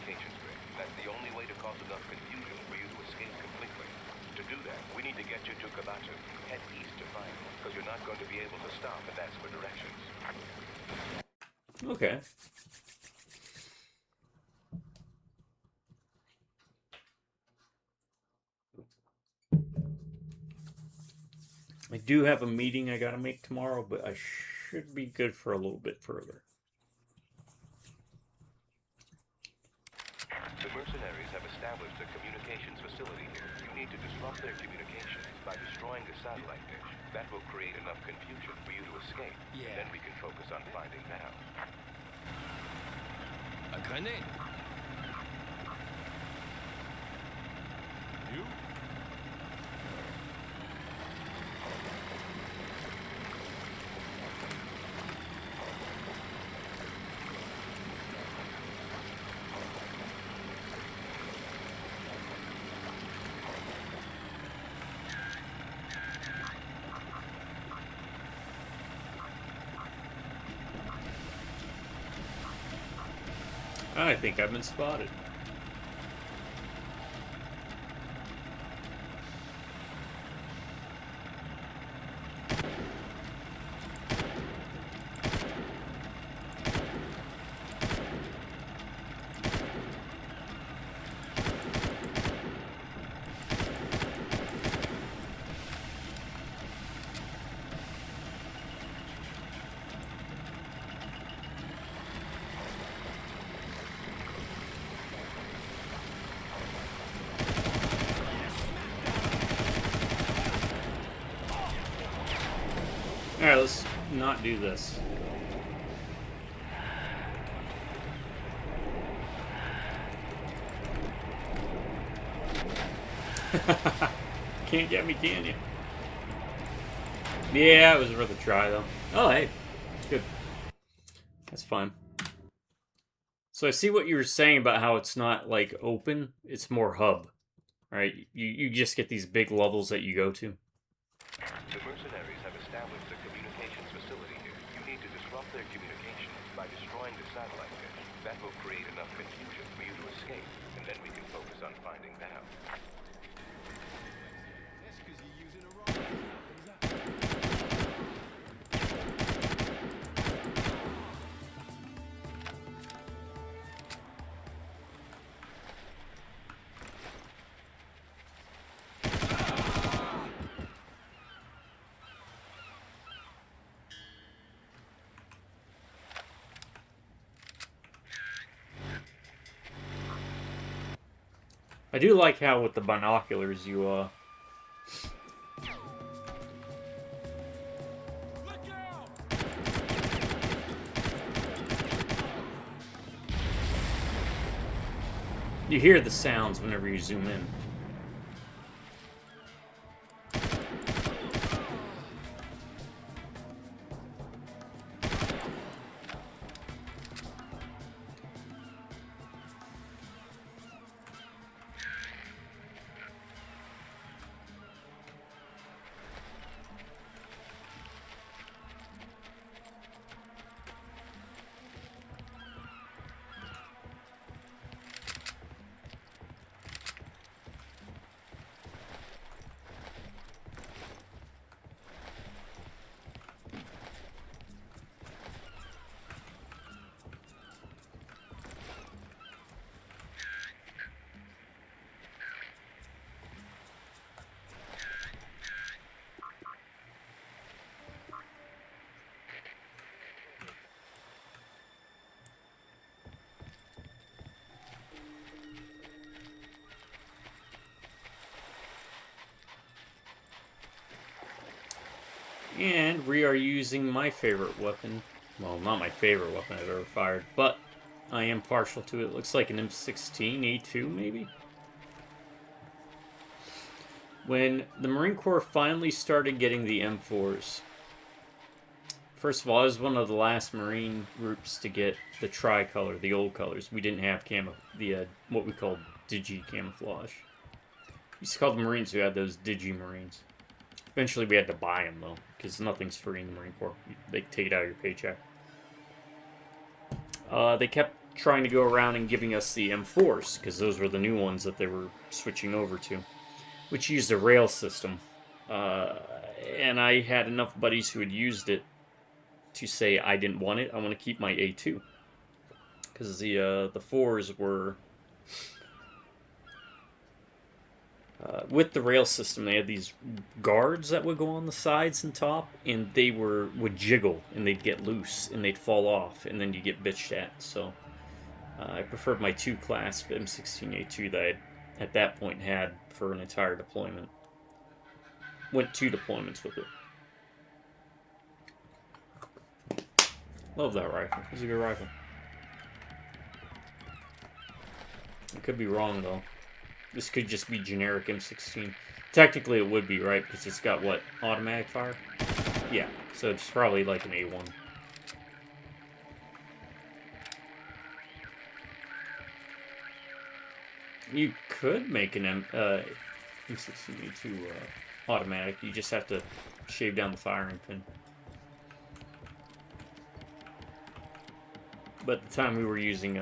That's the only way to cause enough confusion for you to escape completely. To do that, we need to get you to Kabatsu. Head east to find them, because you're not going to be able to stop and ask for directions. Okay. I do have a meeting I gotta make tomorrow, but I should be good for a little bit further. The mercenaries have established a communications facility here. You need to disrupt their communications by destroying the satellite dish. That will create enough confusion for you to escape. Yeah. Then we can focus on finding Val. Akane. You? I think I've been spotted. Alright, let's not do this. Can't get me, can you? Yeah, it was worth a try, though. Oh, hey. Good. That's fine. So I see what you were saying about how it's not, like, open. It's more hub. Right? You just get these big levels that you go to. The mercenaries have established a communications facility here. You need to disrupt their communications by destroying the satellite dish. That will create enough confusion for you to escape, and then we can focus on finding Val. That's because you're using a wrong. I do like how with the binoculars you Look out! you hear the sounds whenever you zoom in. And we are using my favorite weapon. Well, not my favorite weapon I've ever fired, but I am partial to it. Looks like an M16A2, maybe? When the Marine Corps finally started getting the M4s, first of all, I was one of the last Marine groups to get the tricolor, the old colors. We didn't have what we called digi camouflage. We used to call the Marines who had those digi Marines. Eventually we had to buy them, though, because nothing's free in the Marine Corps. They take it out of your paycheck. They kept trying to go around and giving us the M4s, because those were the new ones that they were switching over to, which used a rail system. And I had enough buddies who had used it to say I didn't want it. I want to keep my A2. Because the 4s were... with the rail system, they had these guards that would go on the sides and top, and they would jiggle, and they'd get loose, and they'd fall off, and then you get bitched at. So I preferred my 2-class M16A2 that I at that point had for an entire deployment. Went 2 deployments with it. Love that rifle. It's a good rifle. I could be wrong, though. This could just be generic M16. Technically, it would be, right? Because it's got, what, automatic fire? Yeah, so it's probably like an A1. You could make an M16A2 automatic. You just have to shave down the firing pin. But at the time we were using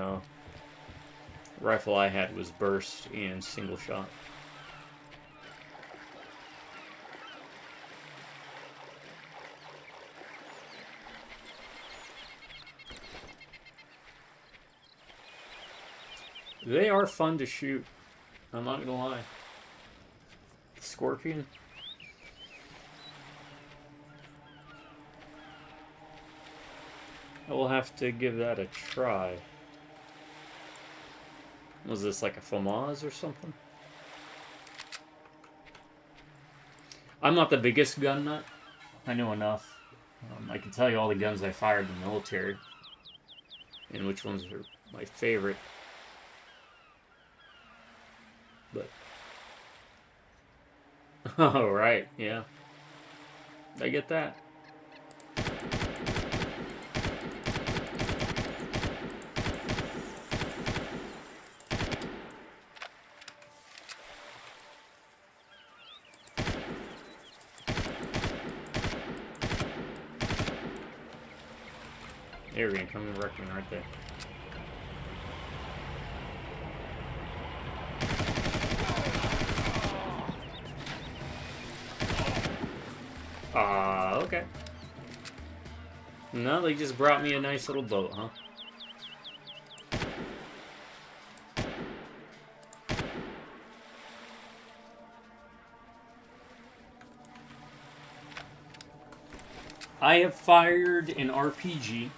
rifle I had was burst and single shot. They are fun to shoot. I'm not gonna lie. Scorpion. I will have to give that a try. Was this like a FAMAS or something? I'm not the biggest gun nut. I know enough. I can tell you all the guns I fired in the military. And which ones are my favorite. But... oh, right, yeah. I get that. There we go, coming wrecking right there. Okay. No, they just brought me a nice little boat, huh? I have fired an RPG,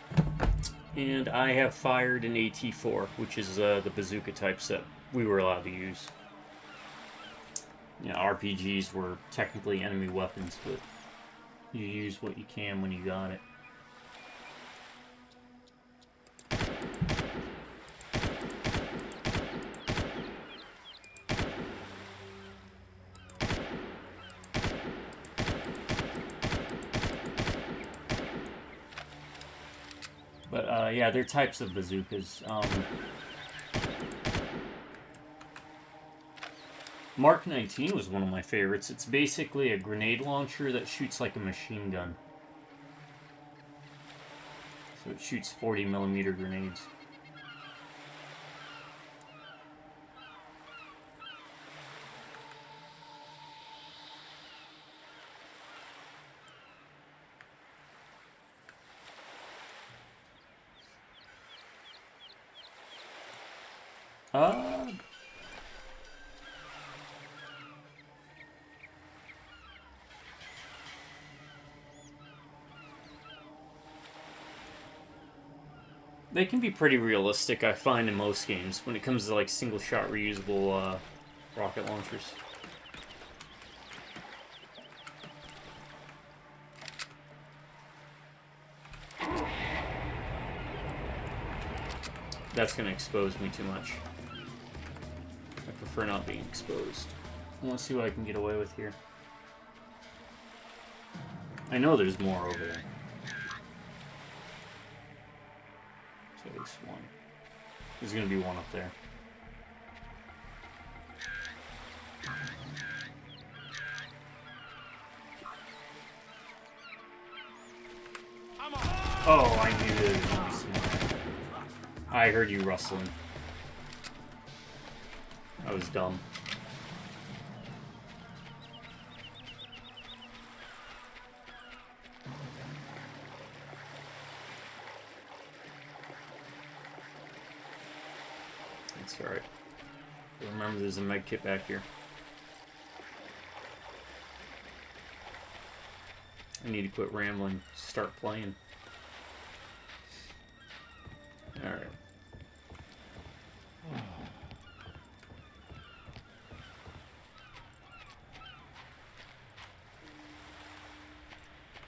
and I have fired an AT-4, which is the bazooka types that we were allowed to use. You know, RPGs were technically enemy weapons, but you use what you can when you got it. But yeah, they're types of bazookas. Mark 19 was one of my favorites. It's basically a grenade launcher that shoots like a machine gun. So it shoots 40mm grenades. They can be pretty realistic, I find, in most games when it comes to like single-shot reusable rocket launchers. That's going to expose me too much. I prefer not being exposed. I want to see what I can get away with here. I know there's more over there. At least one. There's gonna be one up there. Oh, I knew that it was gonna be smart. I heard you rustling. I was dumb. That's alright. Remember, there's a med kit back here. I need to quit rambling, start playing. Alright.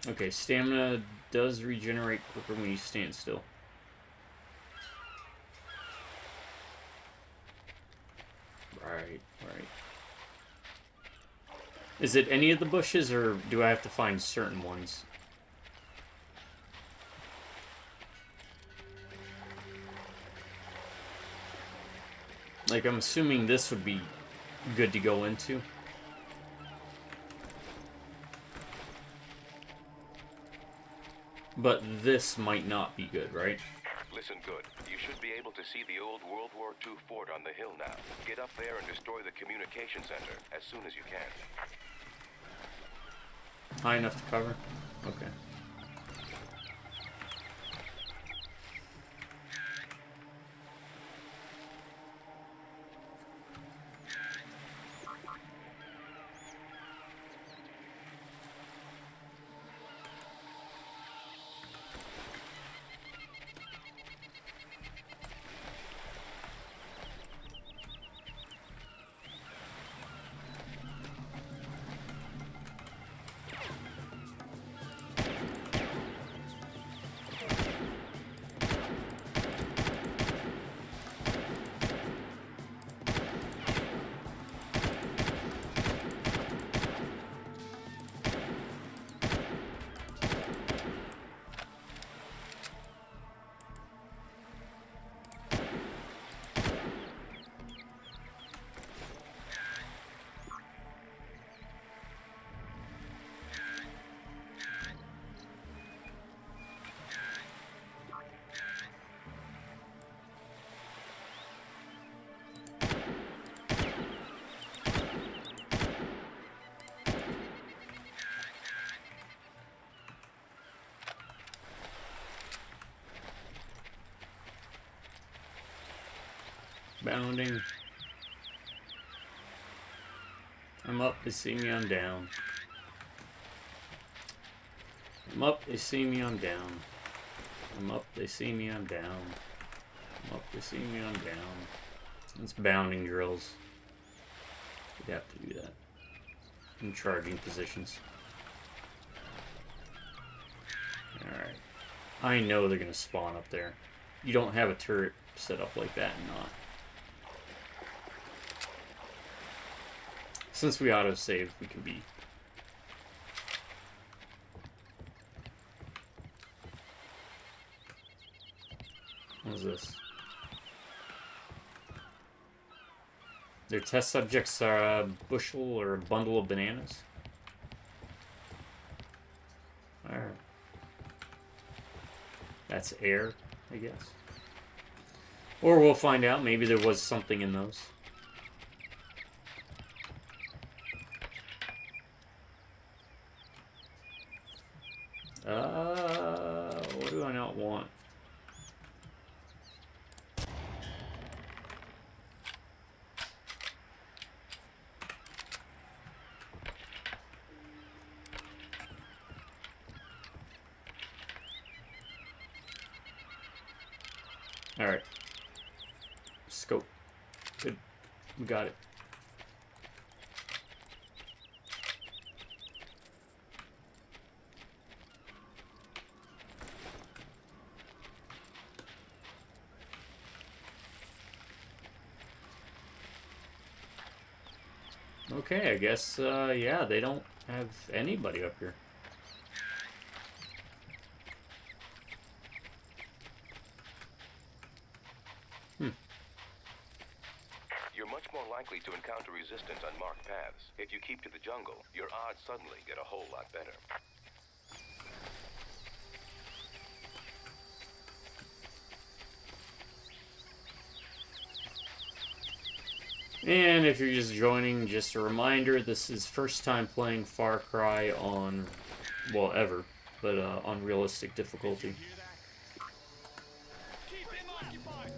Okay, stamina does regenerate quicker when you stand still. Right. Is it any of the bushes, or do I have to find certain ones? Like, I'm assuming this would be good to go into. But this might not be good, right? Listen good. You should be able to see the old World War II fort on the hill now. Get up there and destroy the communication center as soon as you can. High enough to cover? Okay. Bounding. I'm up, they see me, I'm down. I'm up, they see me, I'm down. I'm up, they see me, I'm down. I'm up, they see me, I'm down. It's bounding drills. We'd have to do that. in charging positions. Alright. I know they're going to spawn up there. You don't have a turret set up like that and not. Since we autosave, we can be. What is this? Their test subjects are a bushel or a bundle of bananas. Alright. That's air, I guess. Or we'll find out. Maybe there was something in those. What do I not want? Alright. Scope. Good. We got it. Okay, I guess, yeah, they don't have anybody up here. You're much more likely to encounter resistance on marked paths. If you keep to the jungle, your odds suddenly get a whole lot better. And if you're just joining, just a reminder, this is first time playing Far Cry on, well, ever, but on realistic difficulty. Keep him occupied.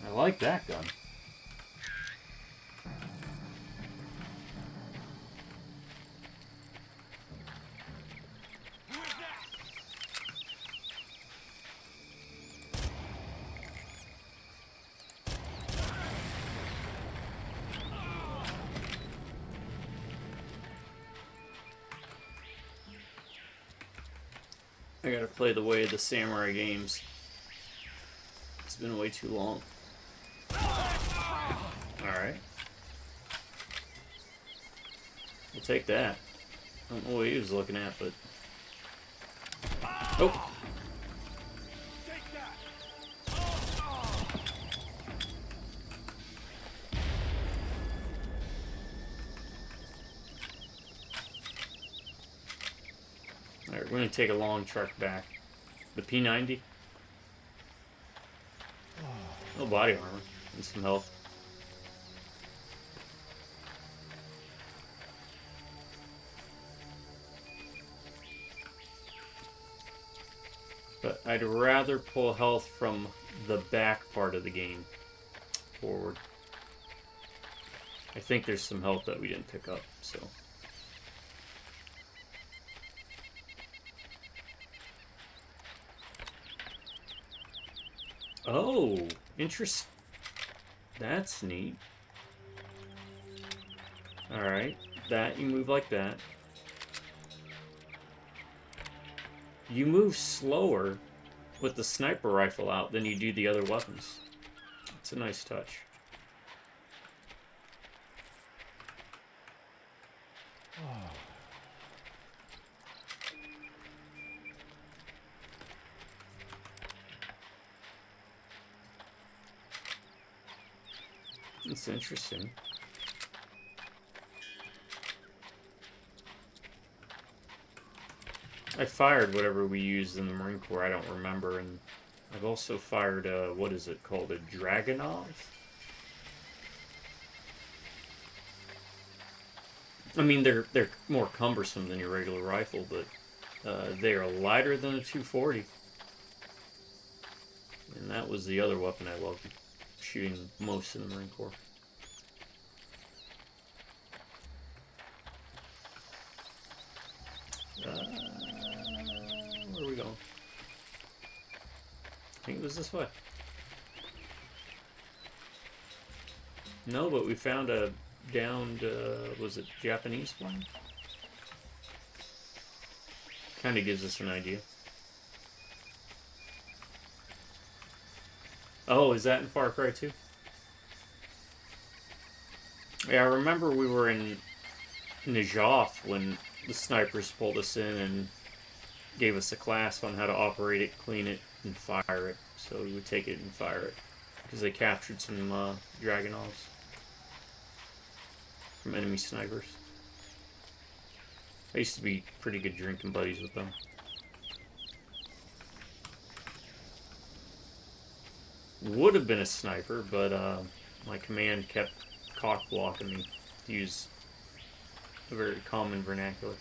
I like that gun. Who is that? I gotta play the way of the samurai games. It's been way too long. Alright. We'll take that. I don't know what he was looking at, but... Oh! Take that. Alright, we're gonna take a long trek back. The P90. No body armor. And some health. But I'd rather pull health from the back part of the game forward. I think there's some health that we didn't pick up, so... Oh, interest. That's neat. Alright, that you move like that. You move slower with the sniper rifle out than you do the other weapons. It's a nice touch. It's interesting. I fired whatever we used in the Marine Corps, I don't remember, and I've also fired a, what is it called, a Dragunov? I mean, they're more cumbersome than your regular rifle, but they are lighter than a 240. And that was the other weapon I loved shooting most in the Marine Corps. Where are we going? I think it was this way. No, but we found a downed, was it Japanese plane? Kind of gives us an idea. Oh, is that in Far Cry 2? Yeah, I remember we were in Najaf when the snipers pulled us in and gave us a class on how to operate it, clean it, and fire it. So we would take it and fire it. Because they captured some Dragunovs from enemy snipers. I used to be pretty good drinking buddies with them. Would have been a sniper, but my command kept cock blocking me to use a very common vernacular.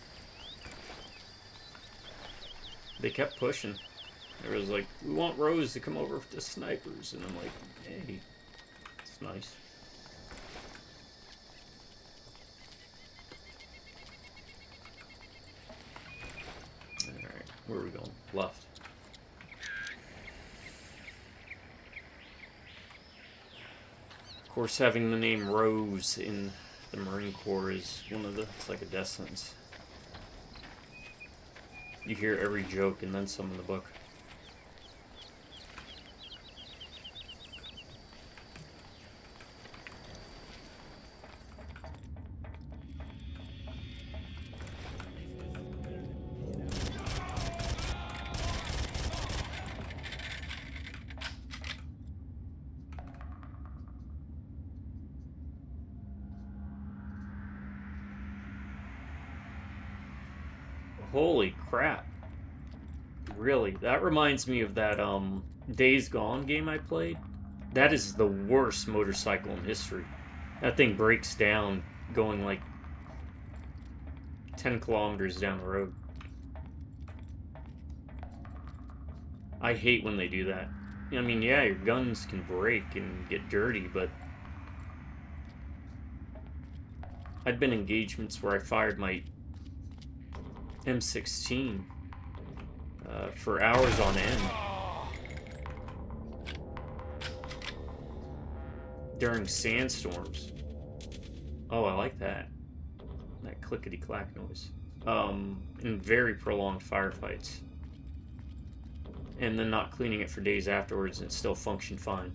They kept pushing. There was like, we want Rose to come over with the snipers, and I'm like, hey, it's nice. Alright, where are we going? Left. Of course, having the name Rose in the Marine Corps is one of the, it's like a death sentence. You hear every joke and then some in the book. Holy crap. Really? That reminds me of that Days Gone game I played. That is the worst motorcycle in history. That thing breaks down going like 10 kilometers down the road. I hate when they do that. I mean, yeah, your guns can break and get dirty, but I'd been in engagements where I fired my M16 for hours on end during sandstorms. Oh, I like that. That clickety-clack noise. In very prolonged firefights. And then not cleaning it for days afterwards and it still functioned fine.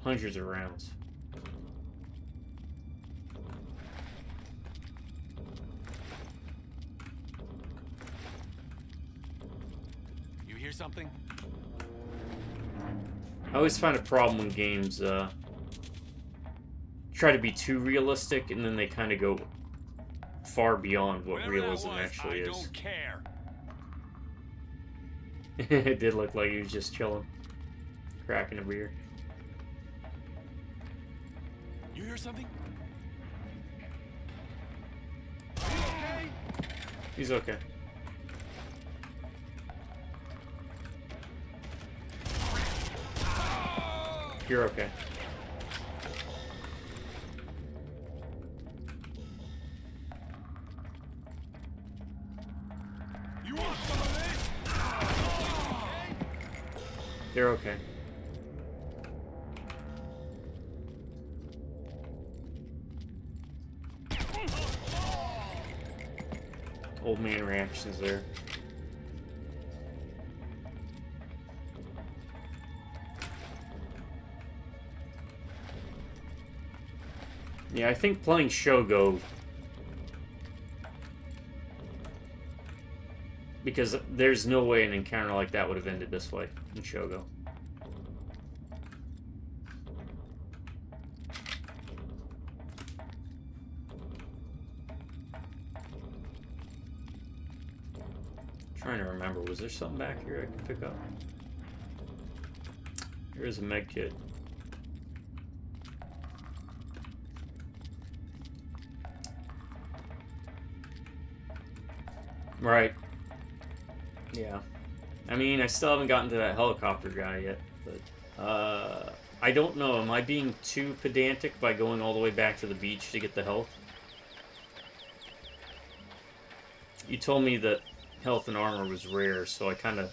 Hundreds of rounds. Something? I always find a problem when games try to be too realistic and then they kind of go far beyond what realism actually is. I don't care. It did look like he was just chilling, cracking a beer. You hear something? Are you okay? He's okay. You're okay. You want some of this? They're okay. Old man reactions there. Yeah, I think playing SHOGO, because there's no way an encounter like that would have ended this way in SHOGO. trying to remember. Was there something back here I can pick up? There is a med kit. Right. Yeah. I mean, I still haven't gotten to that helicopter guy yet, but I don't know. Am I being too pedantic by going all the way back to the beach to get the health? You told me that health and armor was rare, so I kind of...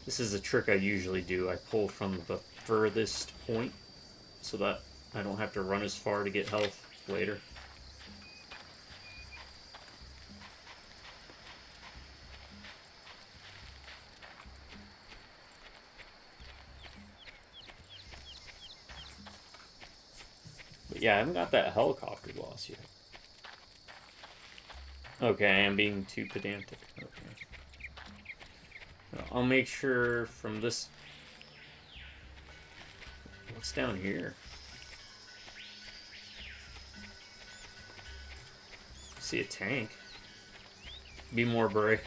This is a trick I usually do. I pull from the furthest point so that I don't have to run as far to get health later. But yeah, I haven't got that helicopter loss yet. Okay, I am being too pedantic. Okay. I'll make sure from this... What's down here? See a tank. Be more brave.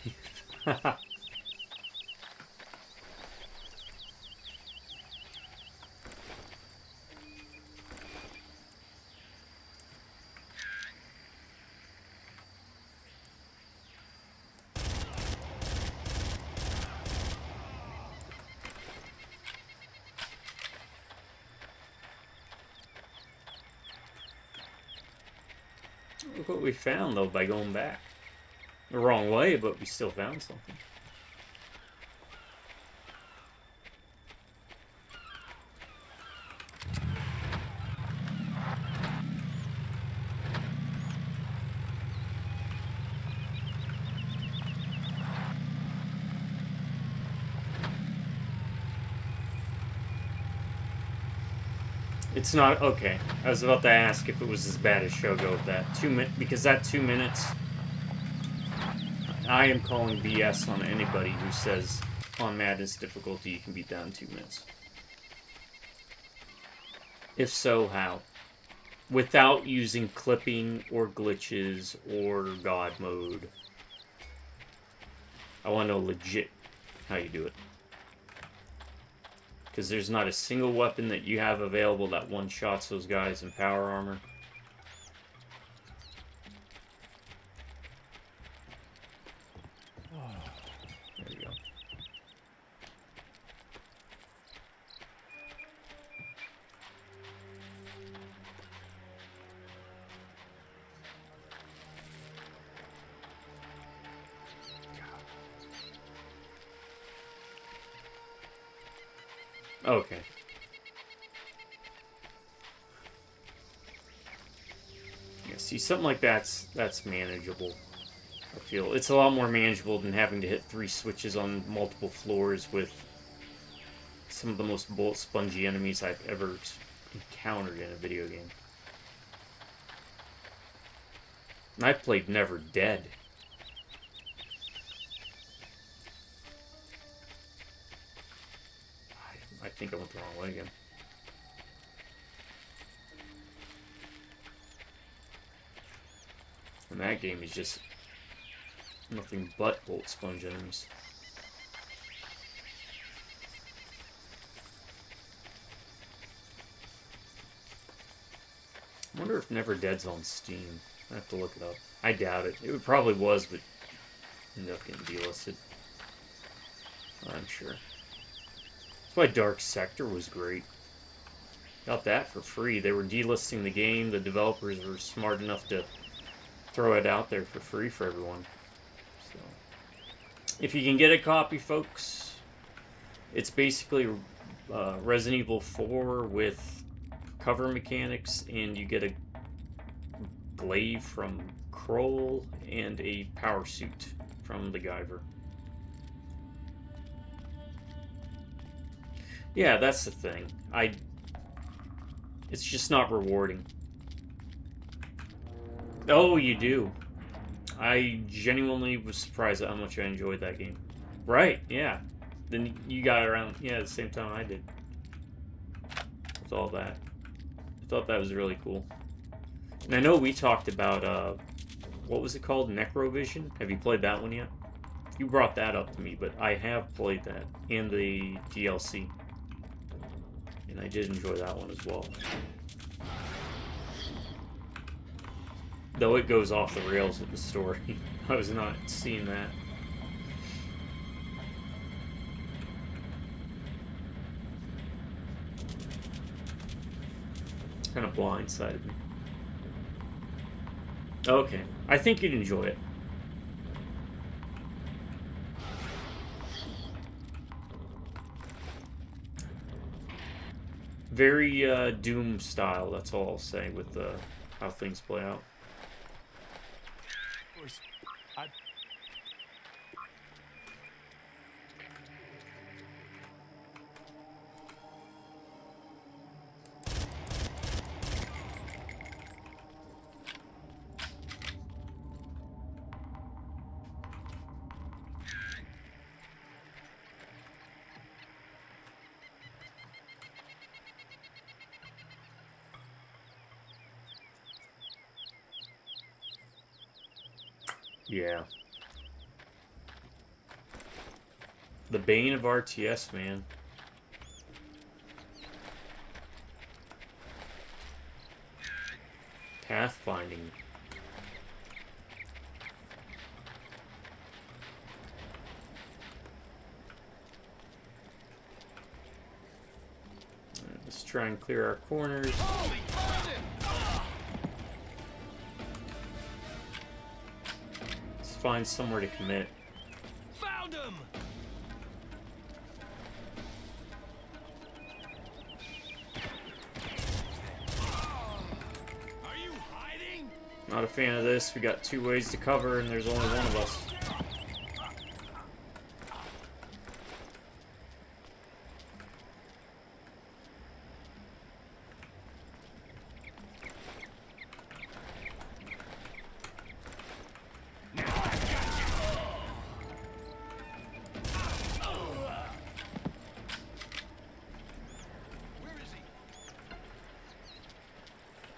Look what we found, though, by going back. The wrong way, but we still found something. It's not okay. I was about to ask if it was as bad as SHOGO with that because that 2 minutes. I am calling BS on anybody who says on Madness difficulty you can beat down in 2 minutes. If so, how? Without using clipping or glitches or God mode. I want to know legit how you do it. Because there's not a single weapon that you have available that one-shots those guys in power armor. There you go. Okay. Yeah, see, something like that's manageable. I feel it's a lot more manageable than having to hit 3 switches on multiple floors with some of the most bullet spongy enemies I've ever encountered in a video game. And I've played Never Dead. I think I went the wrong way again. And that game is just nothing but bullet sponge enemies. I wonder if Never Dead's on Steam. I have to look it up. I doubt it. It probably was, but ended up getting delisted. I'm sure. That's why Dark Sector was great. Got that for free. They were delisting the game. The developers were smart enough to throw it out there for free for everyone. So, if you can get a copy, folks, it's basically Resident Evil 4 with cover mechanics, and you get a glaive from Kroll and a power suit from the Guyver. Yeah, that's the thing. It's just not rewarding. Oh, you do. I genuinely was surprised at how much I enjoyed that game. Right, yeah. Then you got it around, yeah, the same time I did. With all that. I thought that was really cool. And I know we talked about, what was it called? Necrovision? Have you played that one yet? You brought that up to me, but I have played that and the DLC. And I did enjoy that one as well. Though it goes off the rails with the story. I was not seeing that. Kind of blindsided me. Okay. I think you'd enjoy it. Very Doom style, that's all I'll say with how things play out. Of course, I... Yeah. The bane of RTS, man. Pathfinding. Let's try and clear our corners. Let's find somewhere to commit. Found him! Are you hiding? Not a fan of this. We got 2 ways to cover, and there's only one of us.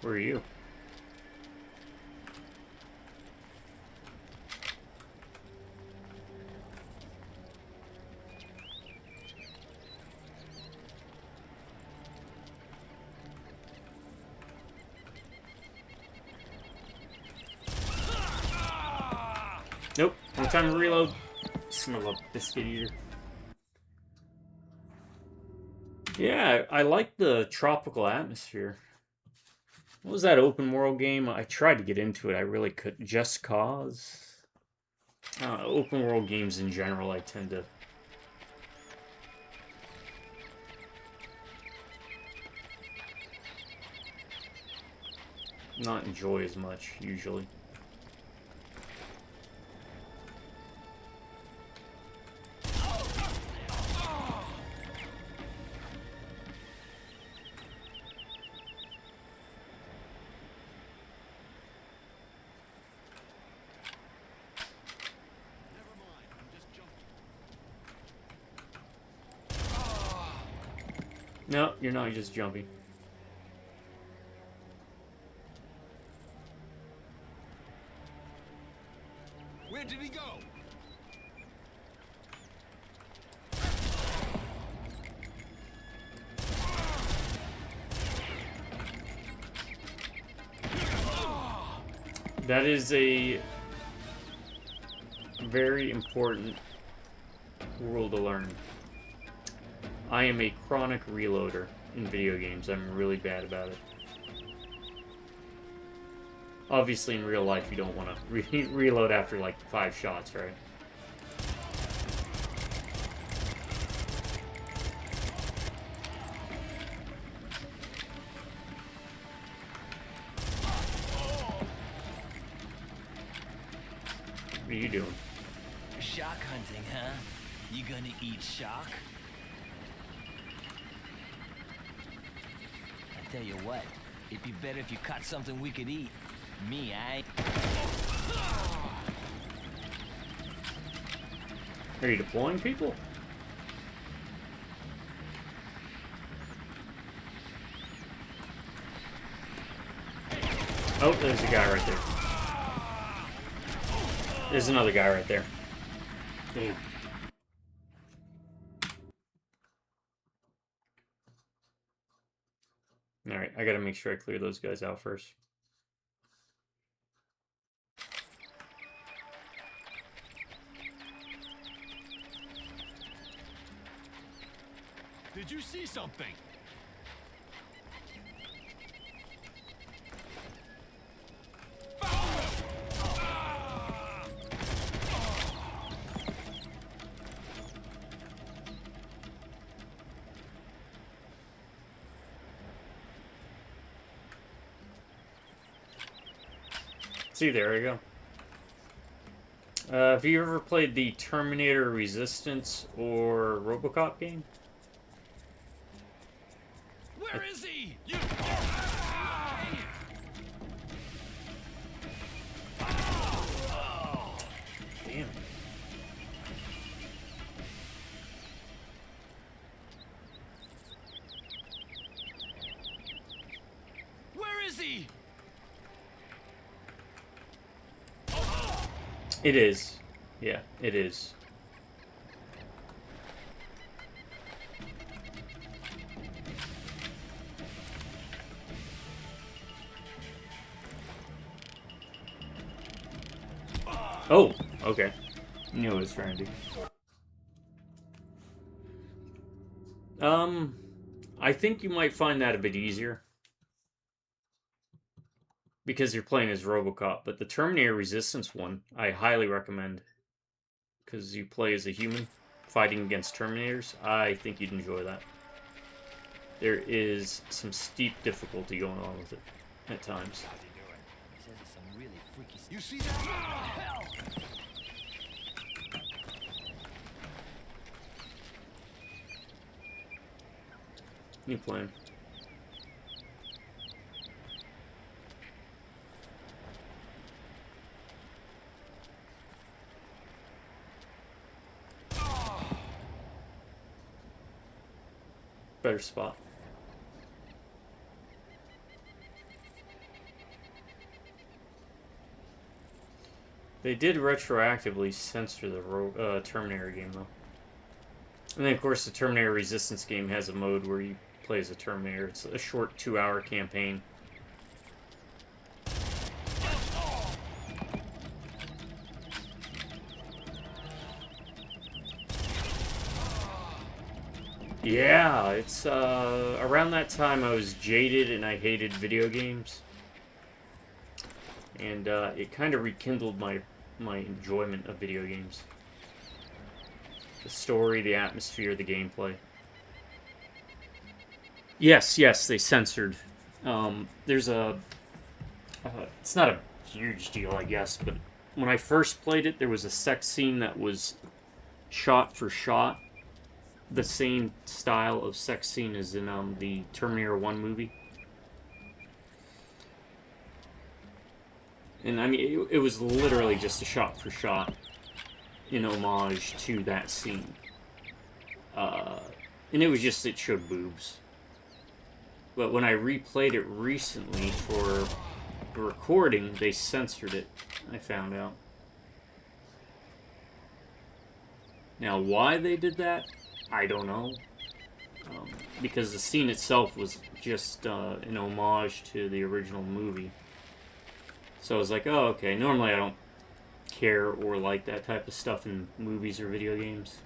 Where are you? Nope. No time to reload. Son of a biscuit eater. Yeah, I like the tropical atmosphere. What was that open world game? I tried to get into it. I really couldn't. Just Cause? Open world games in general, I tend to... not enjoy as much, usually. No, you're not, you're just jumping. Where did he go? That is a very important rule to learn. I am a chronic reloader in video games. I'm really bad about it. Obviously, in real life, you don't want to reload after like 5 shots, right? What are you doing? Shark hunting, huh? You gonna eat shark? I tell you what, it'd be better if you caught something we could eat. Me, Are you deploying people? Oh, there's a guy right there. There's another guy right there. Damn. Alright, I gotta make sure I clear those guys out first. Did you see something? See, there we go. Have you ever played the Terminator Resistance or RoboCop game? Where is he? You. Damn. Where is he? It is. Yeah, it is. Oh, okay. Knew what I was trying to do. I think you might find that a bit easier. Because you're playing as RoboCop, but the Terminator Resistance one, I highly recommend. Because you play as a human, fighting against Terminators. I think you'd enjoy that. There is some steep difficulty going on with it, at times. You see that? Hell! New plan. Better spot. They did retroactively censor the Terminator game, though. And then, of course, the Terminator Resistance game has a mode where you play as a Terminator. It's a short 2-hour campaign. Yeah, it's around that time I was jaded and I hated video games. And it kind of rekindled my enjoyment of video games. The story, the atmosphere, the gameplay. Yes, they censored. There's a... it's not a huge deal, I guess, but when I first played it, there was a sex scene that was shot for shot. The same style of sex scene as in the Terminator 1 movie. And I mean, it was literally just a shot for shot in homage to that scene. And it was just, it showed boobs. But when I replayed it recently for a recording, they censored it, I found out. Now, why they did that, I don't know. Because the scene itself was just an homage to the original movie. So I was like, oh, okay. Normally I don't care or like that type of stuff in movies or video games.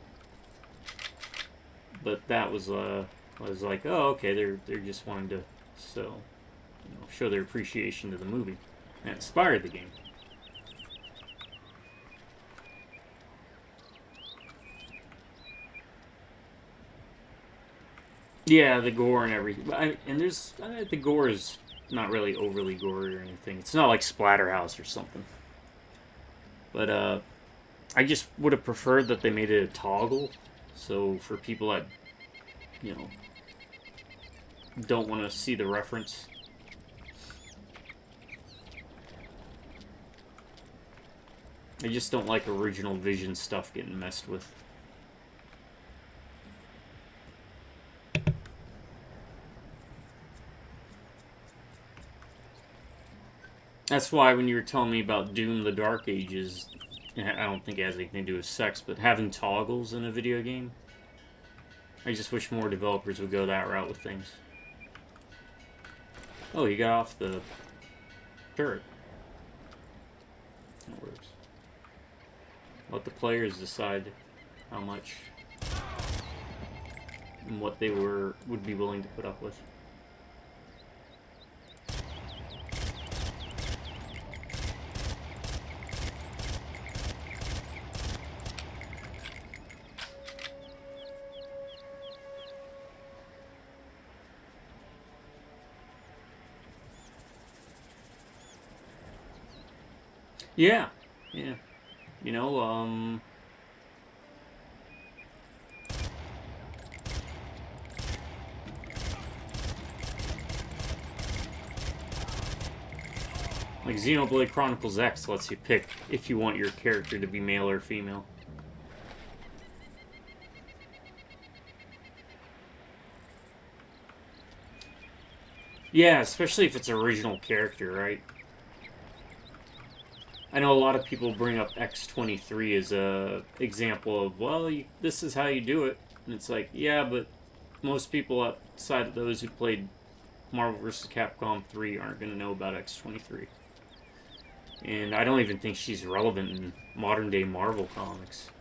But that was, I was like, oh, okay, they're just wanting to show their appreciation to the movie. That inspired the game. Yeah, the gore and everything. And there's... the gore is not really overly gory or anything. It's not like Splatterhouse or something. But, I just would have preferred that they made it a toggle. So, for people that, don't want to see the reference. I just don't like original Vision stuff getting messed with. That's why when you were telling me about Doom the Dark Ages, I don't think it has anything to do with sex, but having toggles in a video game. I just wish more developers would go that route with things. Oh, he got off the turret. That works. Let the players decide how much and what they would be willing to put up with. Yeah, yeah. You know, like Xenoblade Chronicles X lets you pick if you want your character to be male or female. Yeah, especially if it's an original character, right? I know a lot of people bring up X-23 as a example of, well, this is how you do it. And it's like, yeah, but most people outside of those who played Marvel vs. Capcom 3 aren't going to know about X-23. And I don't even think she's relevant in modern-day Marvel comics.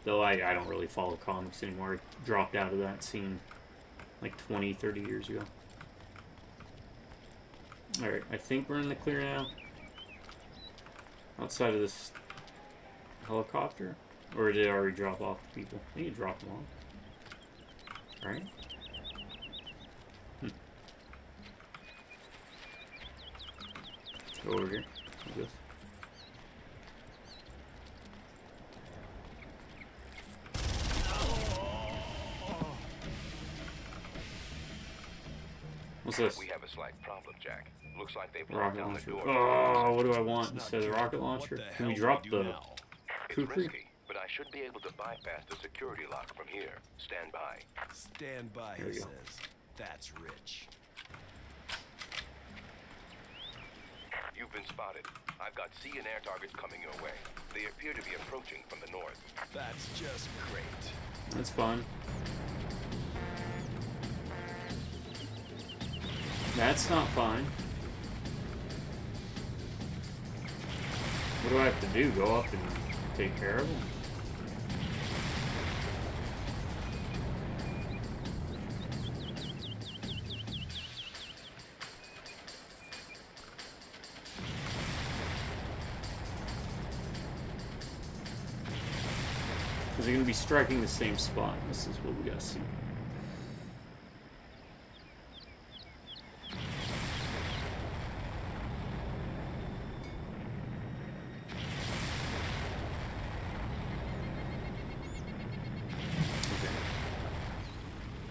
Though I don't really follow comics anymore. I dropped out of that scene like 20, 30 years ago. Alright, I think we're in the clear now. Outside of this helicopter? Or did it already drop off the people? I think it dropped them off. Alright. Go over here. Like this. What's this? We have a slight problem, Jack. Looks like they've locked Rocket down the launcher. door. Oh, what do I want instead of the rocket launcher? What the Can we hell drop do we the do now? It's kukri? risky, but I should be able to bypass the security lock from here. Stand by. Stand by, There he we go. says. That's rich. You've been spotted. I've got sea and air targets coming your way. They appear to be approaching from the north. That's just great. That's fine. That's not fine. What do I have to do? Go up and take care of them? Because they're going to be striking the same spot. This is what we got to see.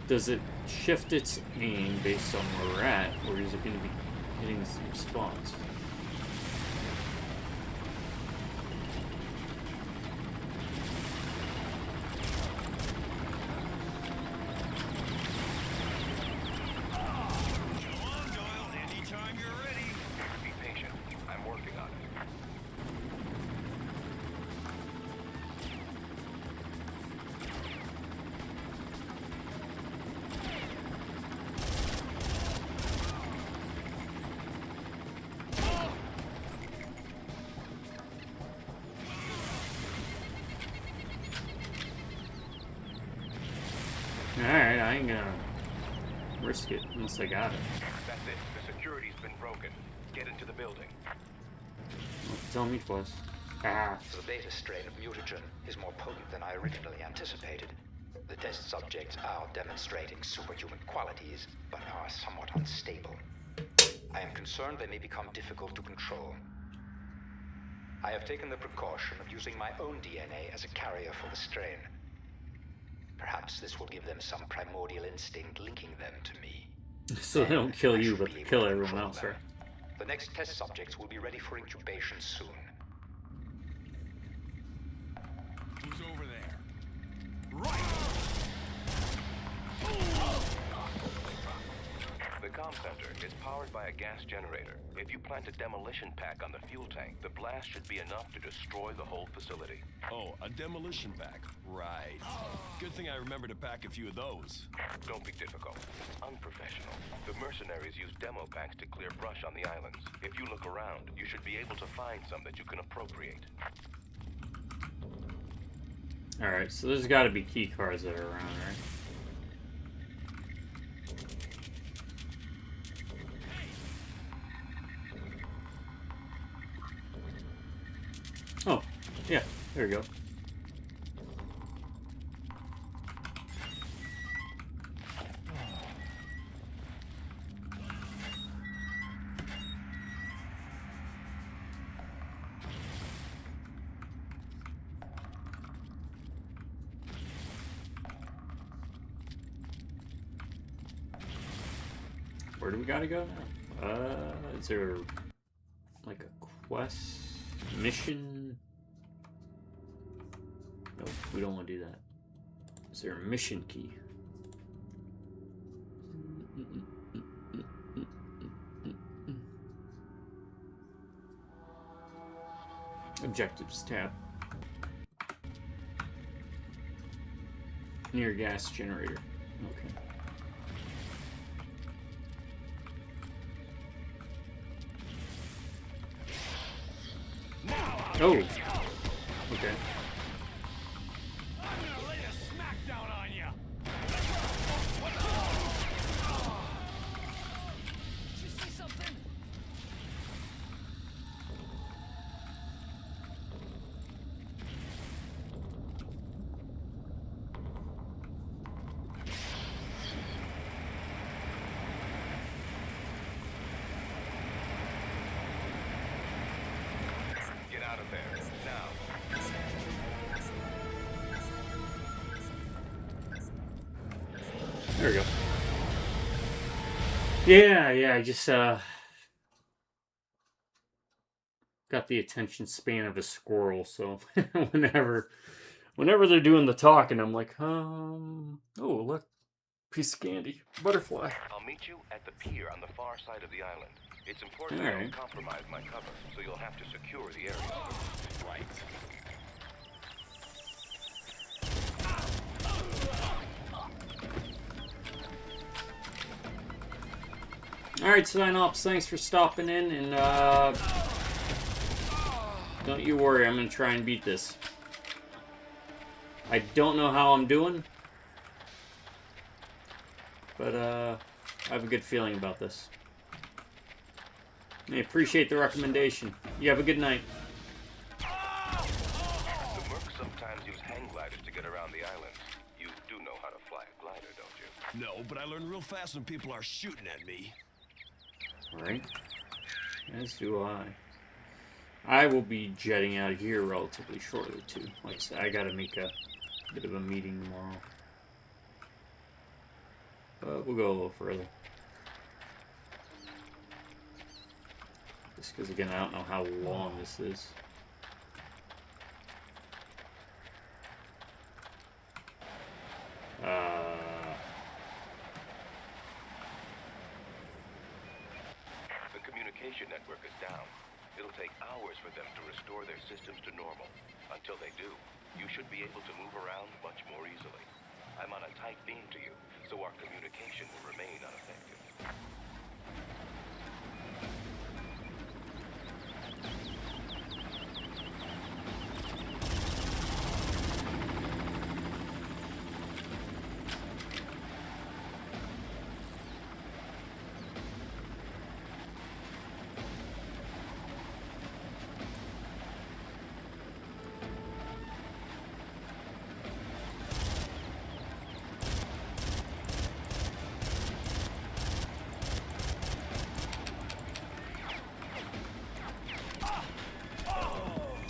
Does it shift its aim based on where we're at, or is it going to be hitting the same spots? Come on, Doyle. Anytime you're ready. Be patient. I'm working on it. Alright, I ain't gonna risk it unless I got it. That's it. The security's been broken. Get into the building. Well, tell me twice. Ah. The beta strain of mutagen is more potent than I originally anticipated. The test subjects are demonstrating superhuman qualities, but are somewhat unstable. I am concerned they may become difficult to control. I have taken the precaution of using my own DNA as a carrier for the strain. Perhaps this will give them some primordial instinct linking them to me. So they don't kill I you, should but be they able kill to everyone control else, them. right? The next test subjects will be ready for incubation soon. Who's over there? Right. The comm center is powered by a gas generator. If you plant a demolition pack on the fuel tank, the blast should be enough to destroy the whole facility. Oh, a demolition pack. Right. Good thing I remember to pack a few of those. Don't be difficult. It's unprofessional. The mercenaries use demo packs to clear brush on the islands. If you look around, you should be able to find some that you can appropriate. Alright, so there's got to be key cards that are around, right? Oh, yeah, there you go. Where do we gotta go now? Is there like a quest mission? Nope, we don't want to do that. Is there a mission key? Objectives tab. Near gas generator. Okay. Oh. Okay. I'm gonna lay a smackdown on you. Did you see something? Get out of there, now. There we go. Yeah, I just got the attention span of a squirrel, so whenever they're doing the talking, I'm like, oh look, piece of candy, butterfly. I'll meet you at the pier on the far side of the island. It's important All I right. don't compromise my cover, so you'll have to secure the area. Right. Alright, Synops, thanks for stopping in, and don't you worry, I'm gonna try and beat this. I don't know how I'm doing, but I have a good feeling about this. I appreciate the recommendation. You have a good night. The mercs sometimes use hang gliders to get around the islands. You do know how to fly a glider, don't you? No, but I learn real fast when people are shooting at me. Alright. As do I. I will be jetting out of here relatively shortly, too. Like I said, I gotta make a bit of a meeting tomorrow. But we'll go a little further. Just because, again, I don't know how long this is. The communication network is down. It'll take hours for them to restore their systems to normal. Until they do, you should be able to move around much more easily. I'm on a tight beam to you, so our communication will remain unaffected.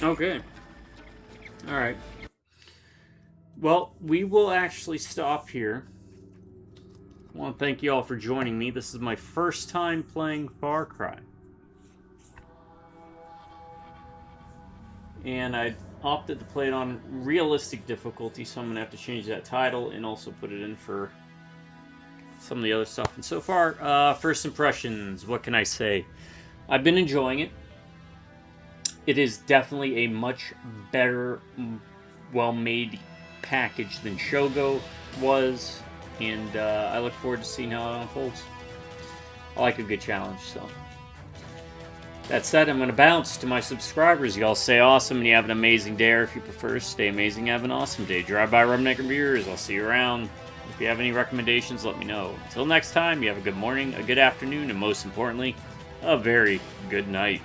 Okay. Alright. Well, we will actually stop here. I want to thank you all for joining me. This is my first time playing Far Cry. And I opted to play it on realistic difficulty, so I'm going to have to change that title and also put it in for some of the other stuff. And so far, first impressions, what can I say? I've been enjoying it. It is definitely a much better, well-made package than SHOGO was, and I look forward to seeing how it unfolds. I like a good challenge, so. That said, I'm going to bounce to my subscribers. You all stay awesome and you have an amazing day, or if you prefer, stay amazing, have an awesome day. Drive by Rubberneck Reviewers. I'll see you around. If you have any recommendations, let me know. Until next time, you have a good morning, a good afternoon, and most importantly, a very good night.